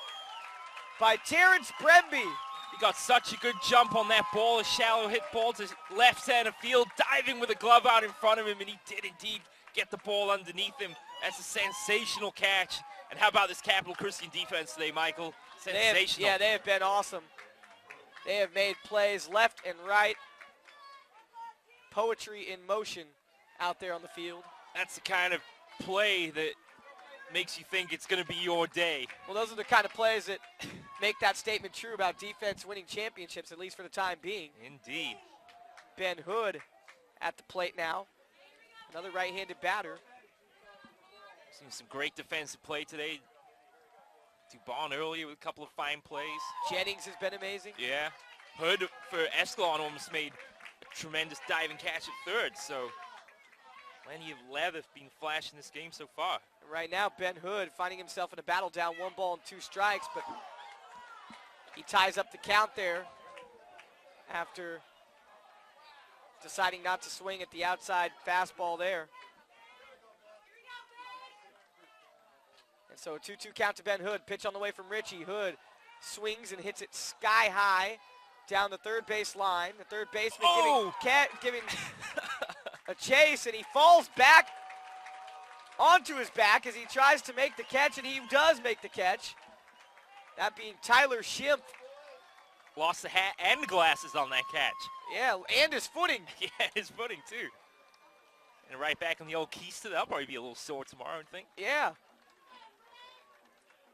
by Terrence Bremby. He got such a good jump on that ball, a shallow hit ball to left center field, diving with a glove out in front of him, and he did indeed get the ball underneath him. That's a sensational catch. And how about this Capital Christian defense today, Michael? Sensational. They have been awesome. They have made plays left and right. Poetry in motion out there on the field. That's the kind of play that makes you think it's going to be your day. Well, those are the kind of plays that make that statement true about defense winning championships, at least for the time being. Indeed. Ben Hood at the plate now. Another right-handed batter. Seen some great defensive play today. Dubon earlier with a couple of fine plays. Jennings has been amazing. Yeah. Hood for Escalon almost made a tremendous diving catch at 3rd, so plenty of leather being flashed in this game so far. Right now, Ben Hood finding himself in a battle down 1 ball and 2 strikes, but he ties up the count there after deciding not to swing at the outside fastball there. And so a 2-2 count to Ben Hood. Pitch on the way from Richie. Hood swings and hits it sky high down the 3rd base line. The 3rd baseman giving a chase, and he falls back onto his back as he tries to make the catch, and he does make the catch. That being Tyler Schimpf. Lost the hat and the glasses on that catch. Yeah, and his footing. Yeah, his footing too. And right back on the old keister. That'll probably be a little sore tomorrow, I think. Yeah.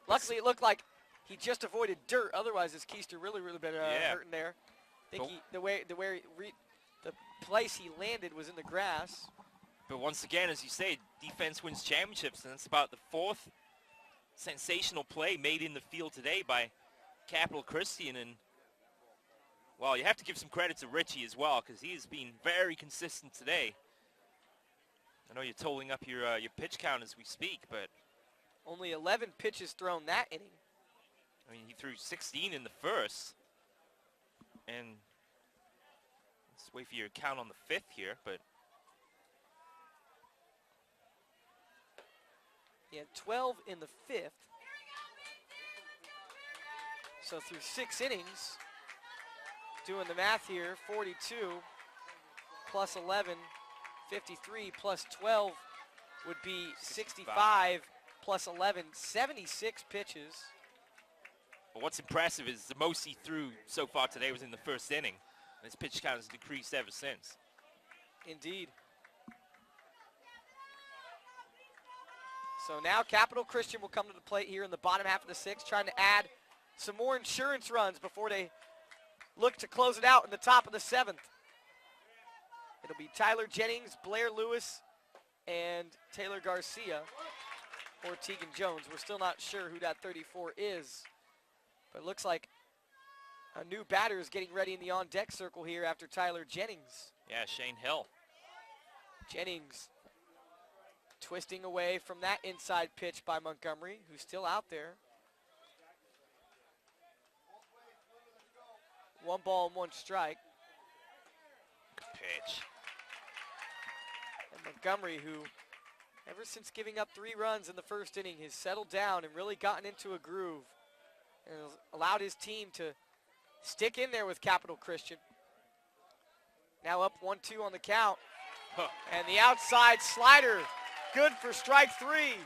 Luckily, it looked like he just avoided dirt. Otherwise, his keister really been hurting there. I think the place he landed was in the grass. But once again, as you say, defense wins championships, and it's about the 4th sensational play made in the field today by Capital Christian. And, well, you have to give some credit to Richie as well, because he has been very consistent today. I know you're totaling up your pitch count as we speak, but Only 11 pitches thrown that inning. I mean, he threw 16 in the first. And let's wait for your count on the fifth here, but he had 12 in the fifth. So through 6 innings, doing the math here, 42 plus 11, 53 plus 12 would be 65 plus 11, 76 pitches. But what's impressive is the most he threw so far today was in the first inning. And his pitch count has decreased ever since. Indeed. So now Capital Christian will come to the plate here in the bottom half of the sixth, trying to add some more insurance runs before they look to close it out in the top of the seventh. It'll be Tyler Jennings, Blair Lewis, and Taylor Garcia, or Tegan Jones. We're still not sure who that 34 is, but it looks like a new batter is getting ready in the on-deck circle here after Tyler Jennings. Yeah, Shane Hill. Jennings twisting away from that inside pitch by Montgomery, who's still out there. 1 ball and 1 strike. Good pitch. And Montgomery, who ever since giving up 3 runs in the first inning, has settled down and really gotten into a groove and has allowed his team to stick in there with Capital Christian. Now up 1-2 on the count. Huh. And the outside slider, good for strike 3.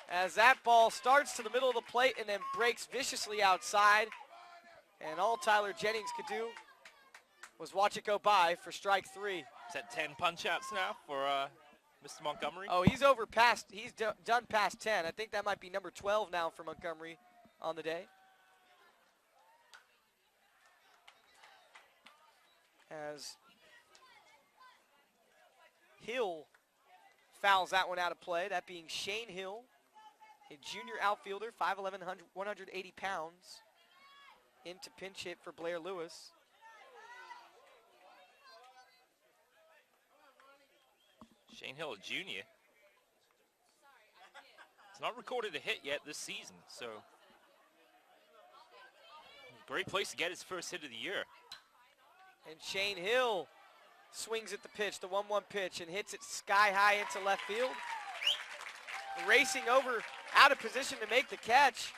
As that ball starts to the middle of the plate and then breaks viciously outside. And all Tyler Jennings could do was watch it go by for strike 3. Is that 10 punch-outs now for Mr. Montgomery? Oh, he's done past 10. I think that might be number 12 now for Montgomery on the day. As Hill fouls that one out of play, that being Shane Hill, a junior outfielder, 5'11", 180 pounds, into pinch hit for Blair Lewis. Shane Hill, a junior. He's not recorded a hit yet this season, so great place to get his first hit of the year. And Shane Hill swings at the pitch, the 1-1 pitch, and hits it sky high into left field. Racing over out of position to make the catch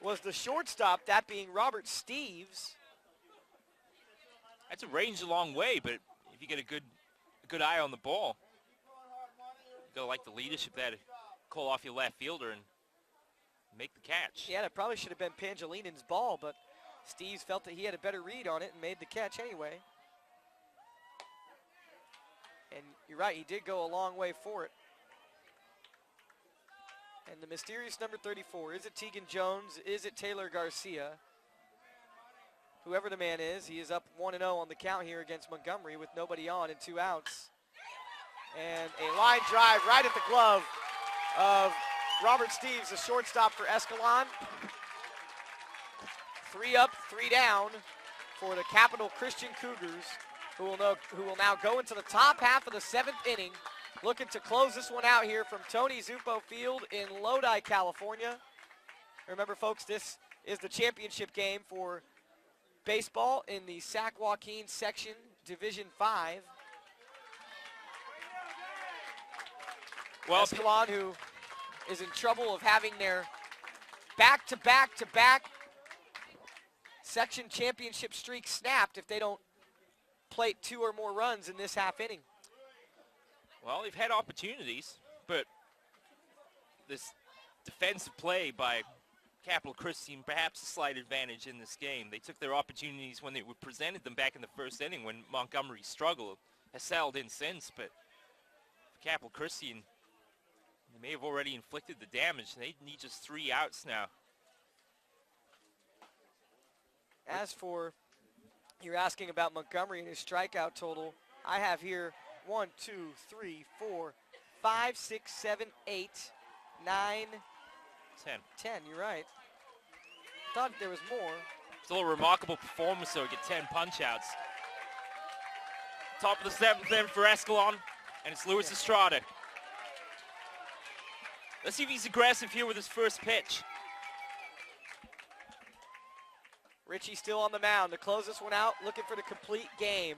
was the shortstop, that being Robert Steves. That's a range a long way, but if you get a good eye on the ball, you gotta like the leadership there to call off your left fielder and make the catch. Yeah, that probably should have been Pangelinen's ball, but Steves felt that he had a better read on it and made the catch anyway. And you're right, he did go a long way for it. And the mysterious number 34, is it Tegan Jones? Is it Taylor Garcia? Whoever the man is, he is up 1-0 on the count here against Montgomery with nobody on and 2 outs. And a line drive right at the glove of Robert Steves, the shortstop for Escalon. 3 up, 3 down for the Capital Christian Cougars, who will now go into the top half of the 7th inning, looking to close this one out here from Tony Zupo Field in Lodi, California. Remember, folks, this is the championship game for baseball in the Sac-Joaquin section, Division 5. Well, Escalon, who is in trouble of having their back-to-back-to-back section championship streak snapped if they don't plate 2 or more runs in this half inning. well, they've had opportunities, but this defensive play by Capital Christian, perhaps a slight advantage in this game. They took their opportunities when they were presented them back in the first inning when Montgomery struggled. Has settled in since, but for Capital Christian, they may have already inflicted the damage. They need just 3 outs now. As for, you're asking about Montgomery and his strikeout total, I have here 1, 2, 3, 4, 5, 6, 7, 8, 9, 10, you're right. Thought there was more. Still a remarkable performance, though, get 10 punch-outs. Top of the 7th then for Escalon, and it's Luis Estrada. Let's see if he's aggressive here with his first pitch. Richie still on the mound to close this one out, looking for the complete game.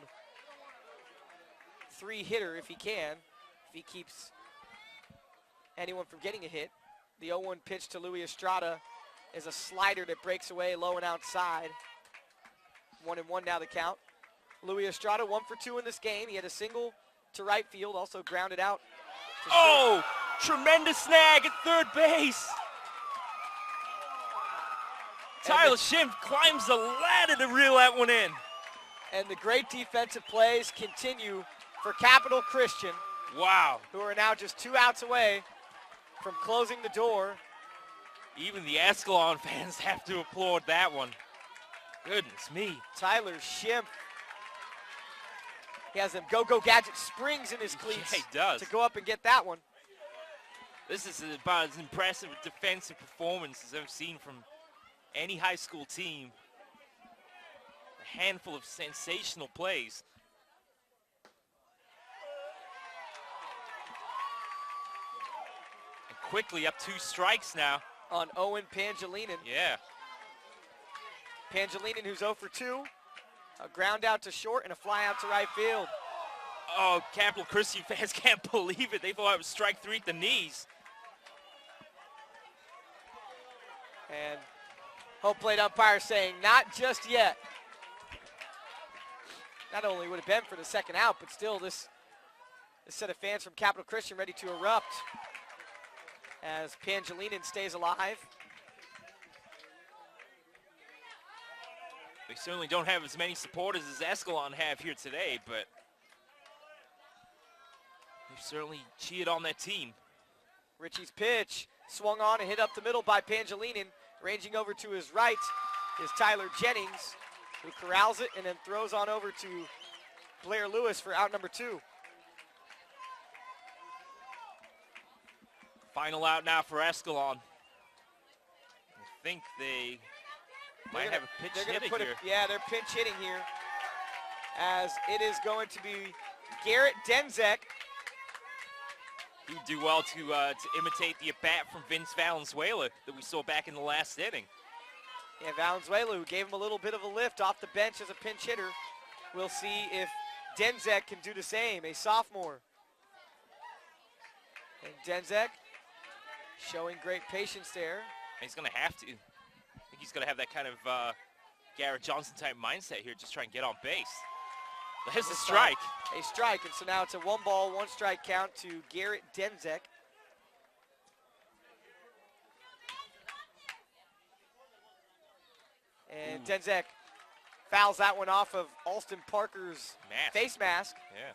3-hitter if he can, if he keeps anyone from getting a hit. The 0-1 pitch to Luis Estrada is a slider that breaks away low and outside. 1-1 now the count. Luis Estrada 1 for 2 in this game. He had a single to right field, also grounded out. Oh, tremendous snag at third base. Tyler Schimpf climbs the ladder to reel that one in. And the great defensive plays continue for Capital Christian. Wow. Who are now just 2 outs away from closing the door. Even the Escalon fans have to applaud that one. Goodness me. Tyler Schimpf. He has them go-go gadget springs in his cleats. Yeah, he does. To go up and get that one. This is about as impressive a defensive performance as I've seen from any high school team. A handful of sensational plays. And quickly up 2 strikes now. On Owen Pangelinin. Yeah. Pangelinin, who's 0 for 2. A ground out to short and a fly out to right field. Oh, Capital Christian fans can't believe it. They thought it was strike 3 at the knees. And home plate umpire saying, not just yet. Not only would have been for the second out, but still this set of fans from Capital Christian ready to erupt as Pangelinin stays alive. They certainly don't have as many supporters as Escalon have here today, but they've certainly cheered on that team. Richie's pitch swung on and hit up the middle by Pangelinin. Ranging over to his right is Tyler Jennings, who corrals it and then throws on over to Blair Lewis for out number 2. Final out now for Escalon. I think they might have a pitch hitting here. Yeah, they're pinch hitting here, as it is going to be Garrett Denzek. He would do well to imitate the at-bat from Vince Valenzuela that we saw back in the last inning. Yeah, Valenzuela, who gave him a little bit of a lift off the bench as a pinch hitter. We'll see if Denzek can do the same, a sophomore. And Denzek showing great patience there. He's going to have to. I think he's going to have that kind of Garrett Johnson type mindset here, just try and get on base. There's a strike. A strike, and so now it's a 1-ball, 1-strike count to Garrett Denzek. And Denzek fouls that one off of Alston Parker's face mask. Yeah.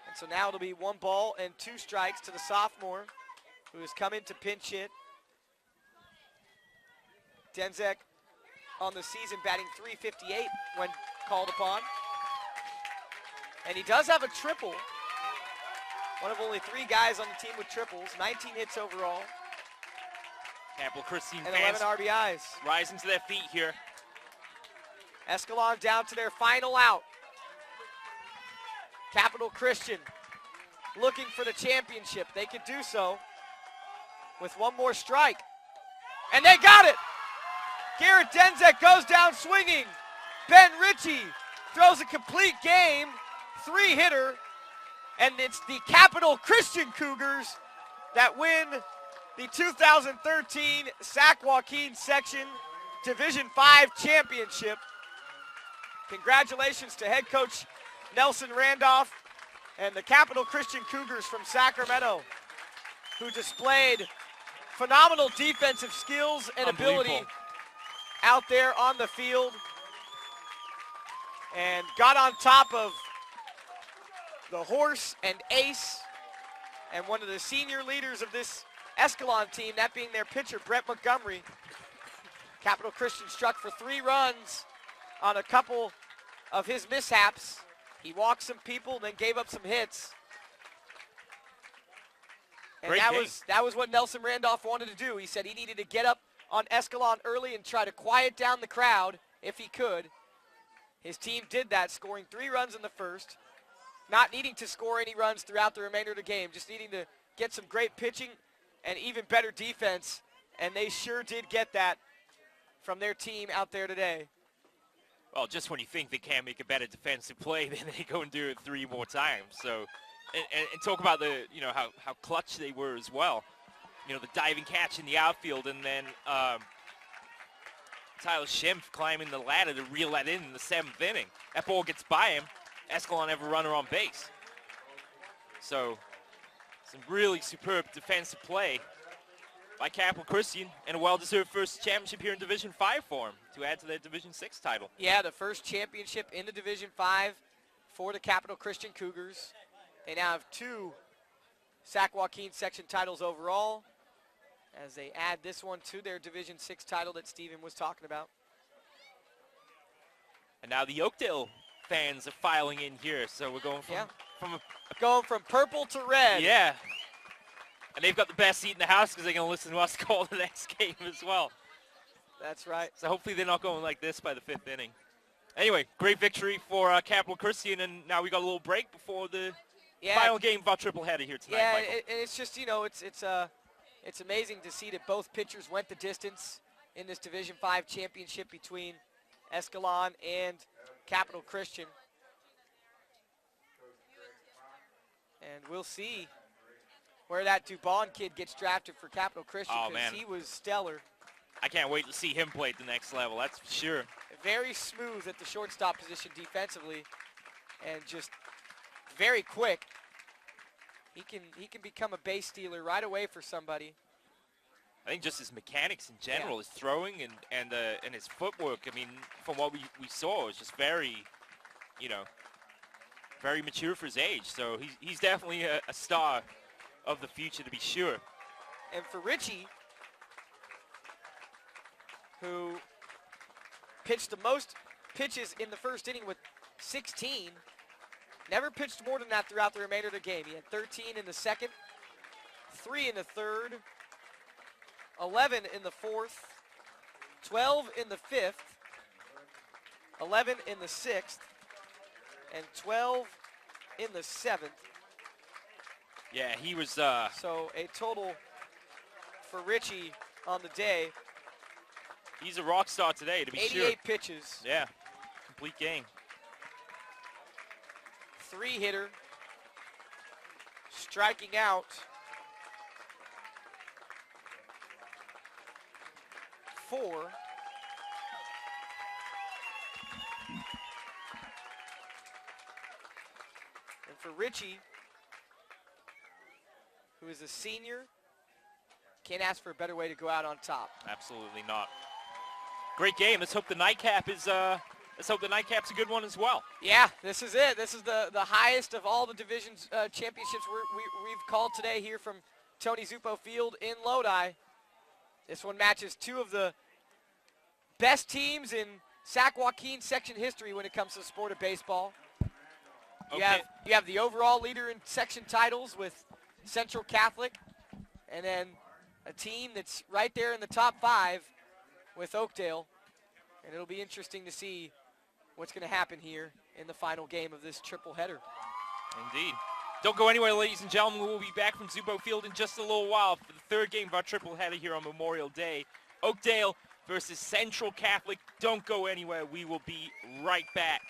And so now it'll be 1 ball and 2 strikes to the sophomore, who has come in to pinch hit. Denzek on the season batting .358 when called upon. And he does have a triple. One of only 3 guys on the team with triples. 19 hits overall. Capital Christian and fans 11 RBIs. Rising to their feet here. Escalon down to their final out. Capital Christian looking for the championship. They could do so with 1 more strike. And they got it! Garrett Denzek goes down swinging. Ben Ritchie throws a complete game. 3-hitter. And it's the Capital Christian Cougars that win the 2013 Sac-Joaquin Section Division 5 Championship. Congratulations to head coach Nelson Randolph and the Capital Christian Cougars from Sacramento, who displayed phenomenal defensive skills and ability out there on the field and got on top of the horse and ace and one of the senior leaders of this Escalon team, that being their pitcher, Brett Montgomery. Capital Christian struck for 3 runs on a couple of his mishaps. He walked some people, then gave up some hits. And that was what Nelson Randolph wanted to do. He said he needed to get up on Escalon early and try to quiet down the crowd if he could. His team did that, scoring 3 runs in the first, not needing to score any runs throughout the remainder of the game, just needing to get some great pitching and even better defense, and they sure did get that from their team out there today. Well, just when you think they can't make a better defensive play, then they go and do it 3 more times. So, and talk about the, how clutch they were as well. The diving catch in the outfield, and then Tyler Schimpf climbing the ladder to reel that in the 7th inning. That ball gets by him. Escalon have a runner on base. So, some really superb defensive play by Capital Christian, and a well-deserved first championship here in Division 5 for him to add to their Division 6 title. Yeah, the first championship in the Division 5 for the Capital Christian Cougars. They now have 2 Sac-Joaquin section titles overall as they add this one to their Division 6 title that Steven was talking about. And now the Oakdale fans are filing in here, so we're going going from purple to red. Yeah. And they've got the best seat in the house because they're going to listen to us call the next game as well. That's right. So hopefully they're not going like this by the 5th inning. Anyway, great victory for Capital Christian, and now we got a little break before the final game of our triple-header here tonight, Yeah, Michael. it's just, it's amazing to see that both pitchers went the distance in this Division 5 championship between Escalon and Capital Christian. And we'll see where that Dubon kid gets drafted for Capital Christian, because he was stellar. I can't wait to see him play at the next level, that's for sure. Very smooth at the shortstop position defensively, and just very quick. He can become a base stealer right away for somebody. I think just his mechanics in general, his throwing and his footwork. I mean, from what we saw, it's just very, very mature for his age. So he's definitely a star of the future, to be sure. And for Richie, who pitched the most pitches in the first inning with 16, never pitched more than that throughout the remainder of the game. He had 13 in the second, 3 in the third, 11 in the fourth, 12 in the fifth, 11 in the sixth, and 12 in the seventh. Yeah, he was... So a total for Richie on the day. He's a rock star today, to be sure. 88 pitches. Yeah, complete game. 3-hitter, striking out 4. And for Richie, who is a senior, can't ask for a better way to go out on top. Absolutely not. Great game. Let's hope the nightcap is let's hope the nightcap's a good one as well. Yeah, this is it. This is the highest of all the divisions championships we've called today here from Tony Zupo Field in Lodi. This one matches 2 of the best teams in Sac-Joaquin section history when it comes to the sport of baseball. Okay. You have the overall leader in section titles with Central Catholic, and then a team that's right there in the top 5 with Oakdale. And it'll be interesting to see what's going to happen here in the final game of this triple header. Indeed. Don't go anywhere, ladies and gentlemen. We'll be back from Zupo Field in just a little while for the 3rd game of our triple header here on Memorial Day. Oakdale versus Central Catholic. Don't go anywhere. We will be right back.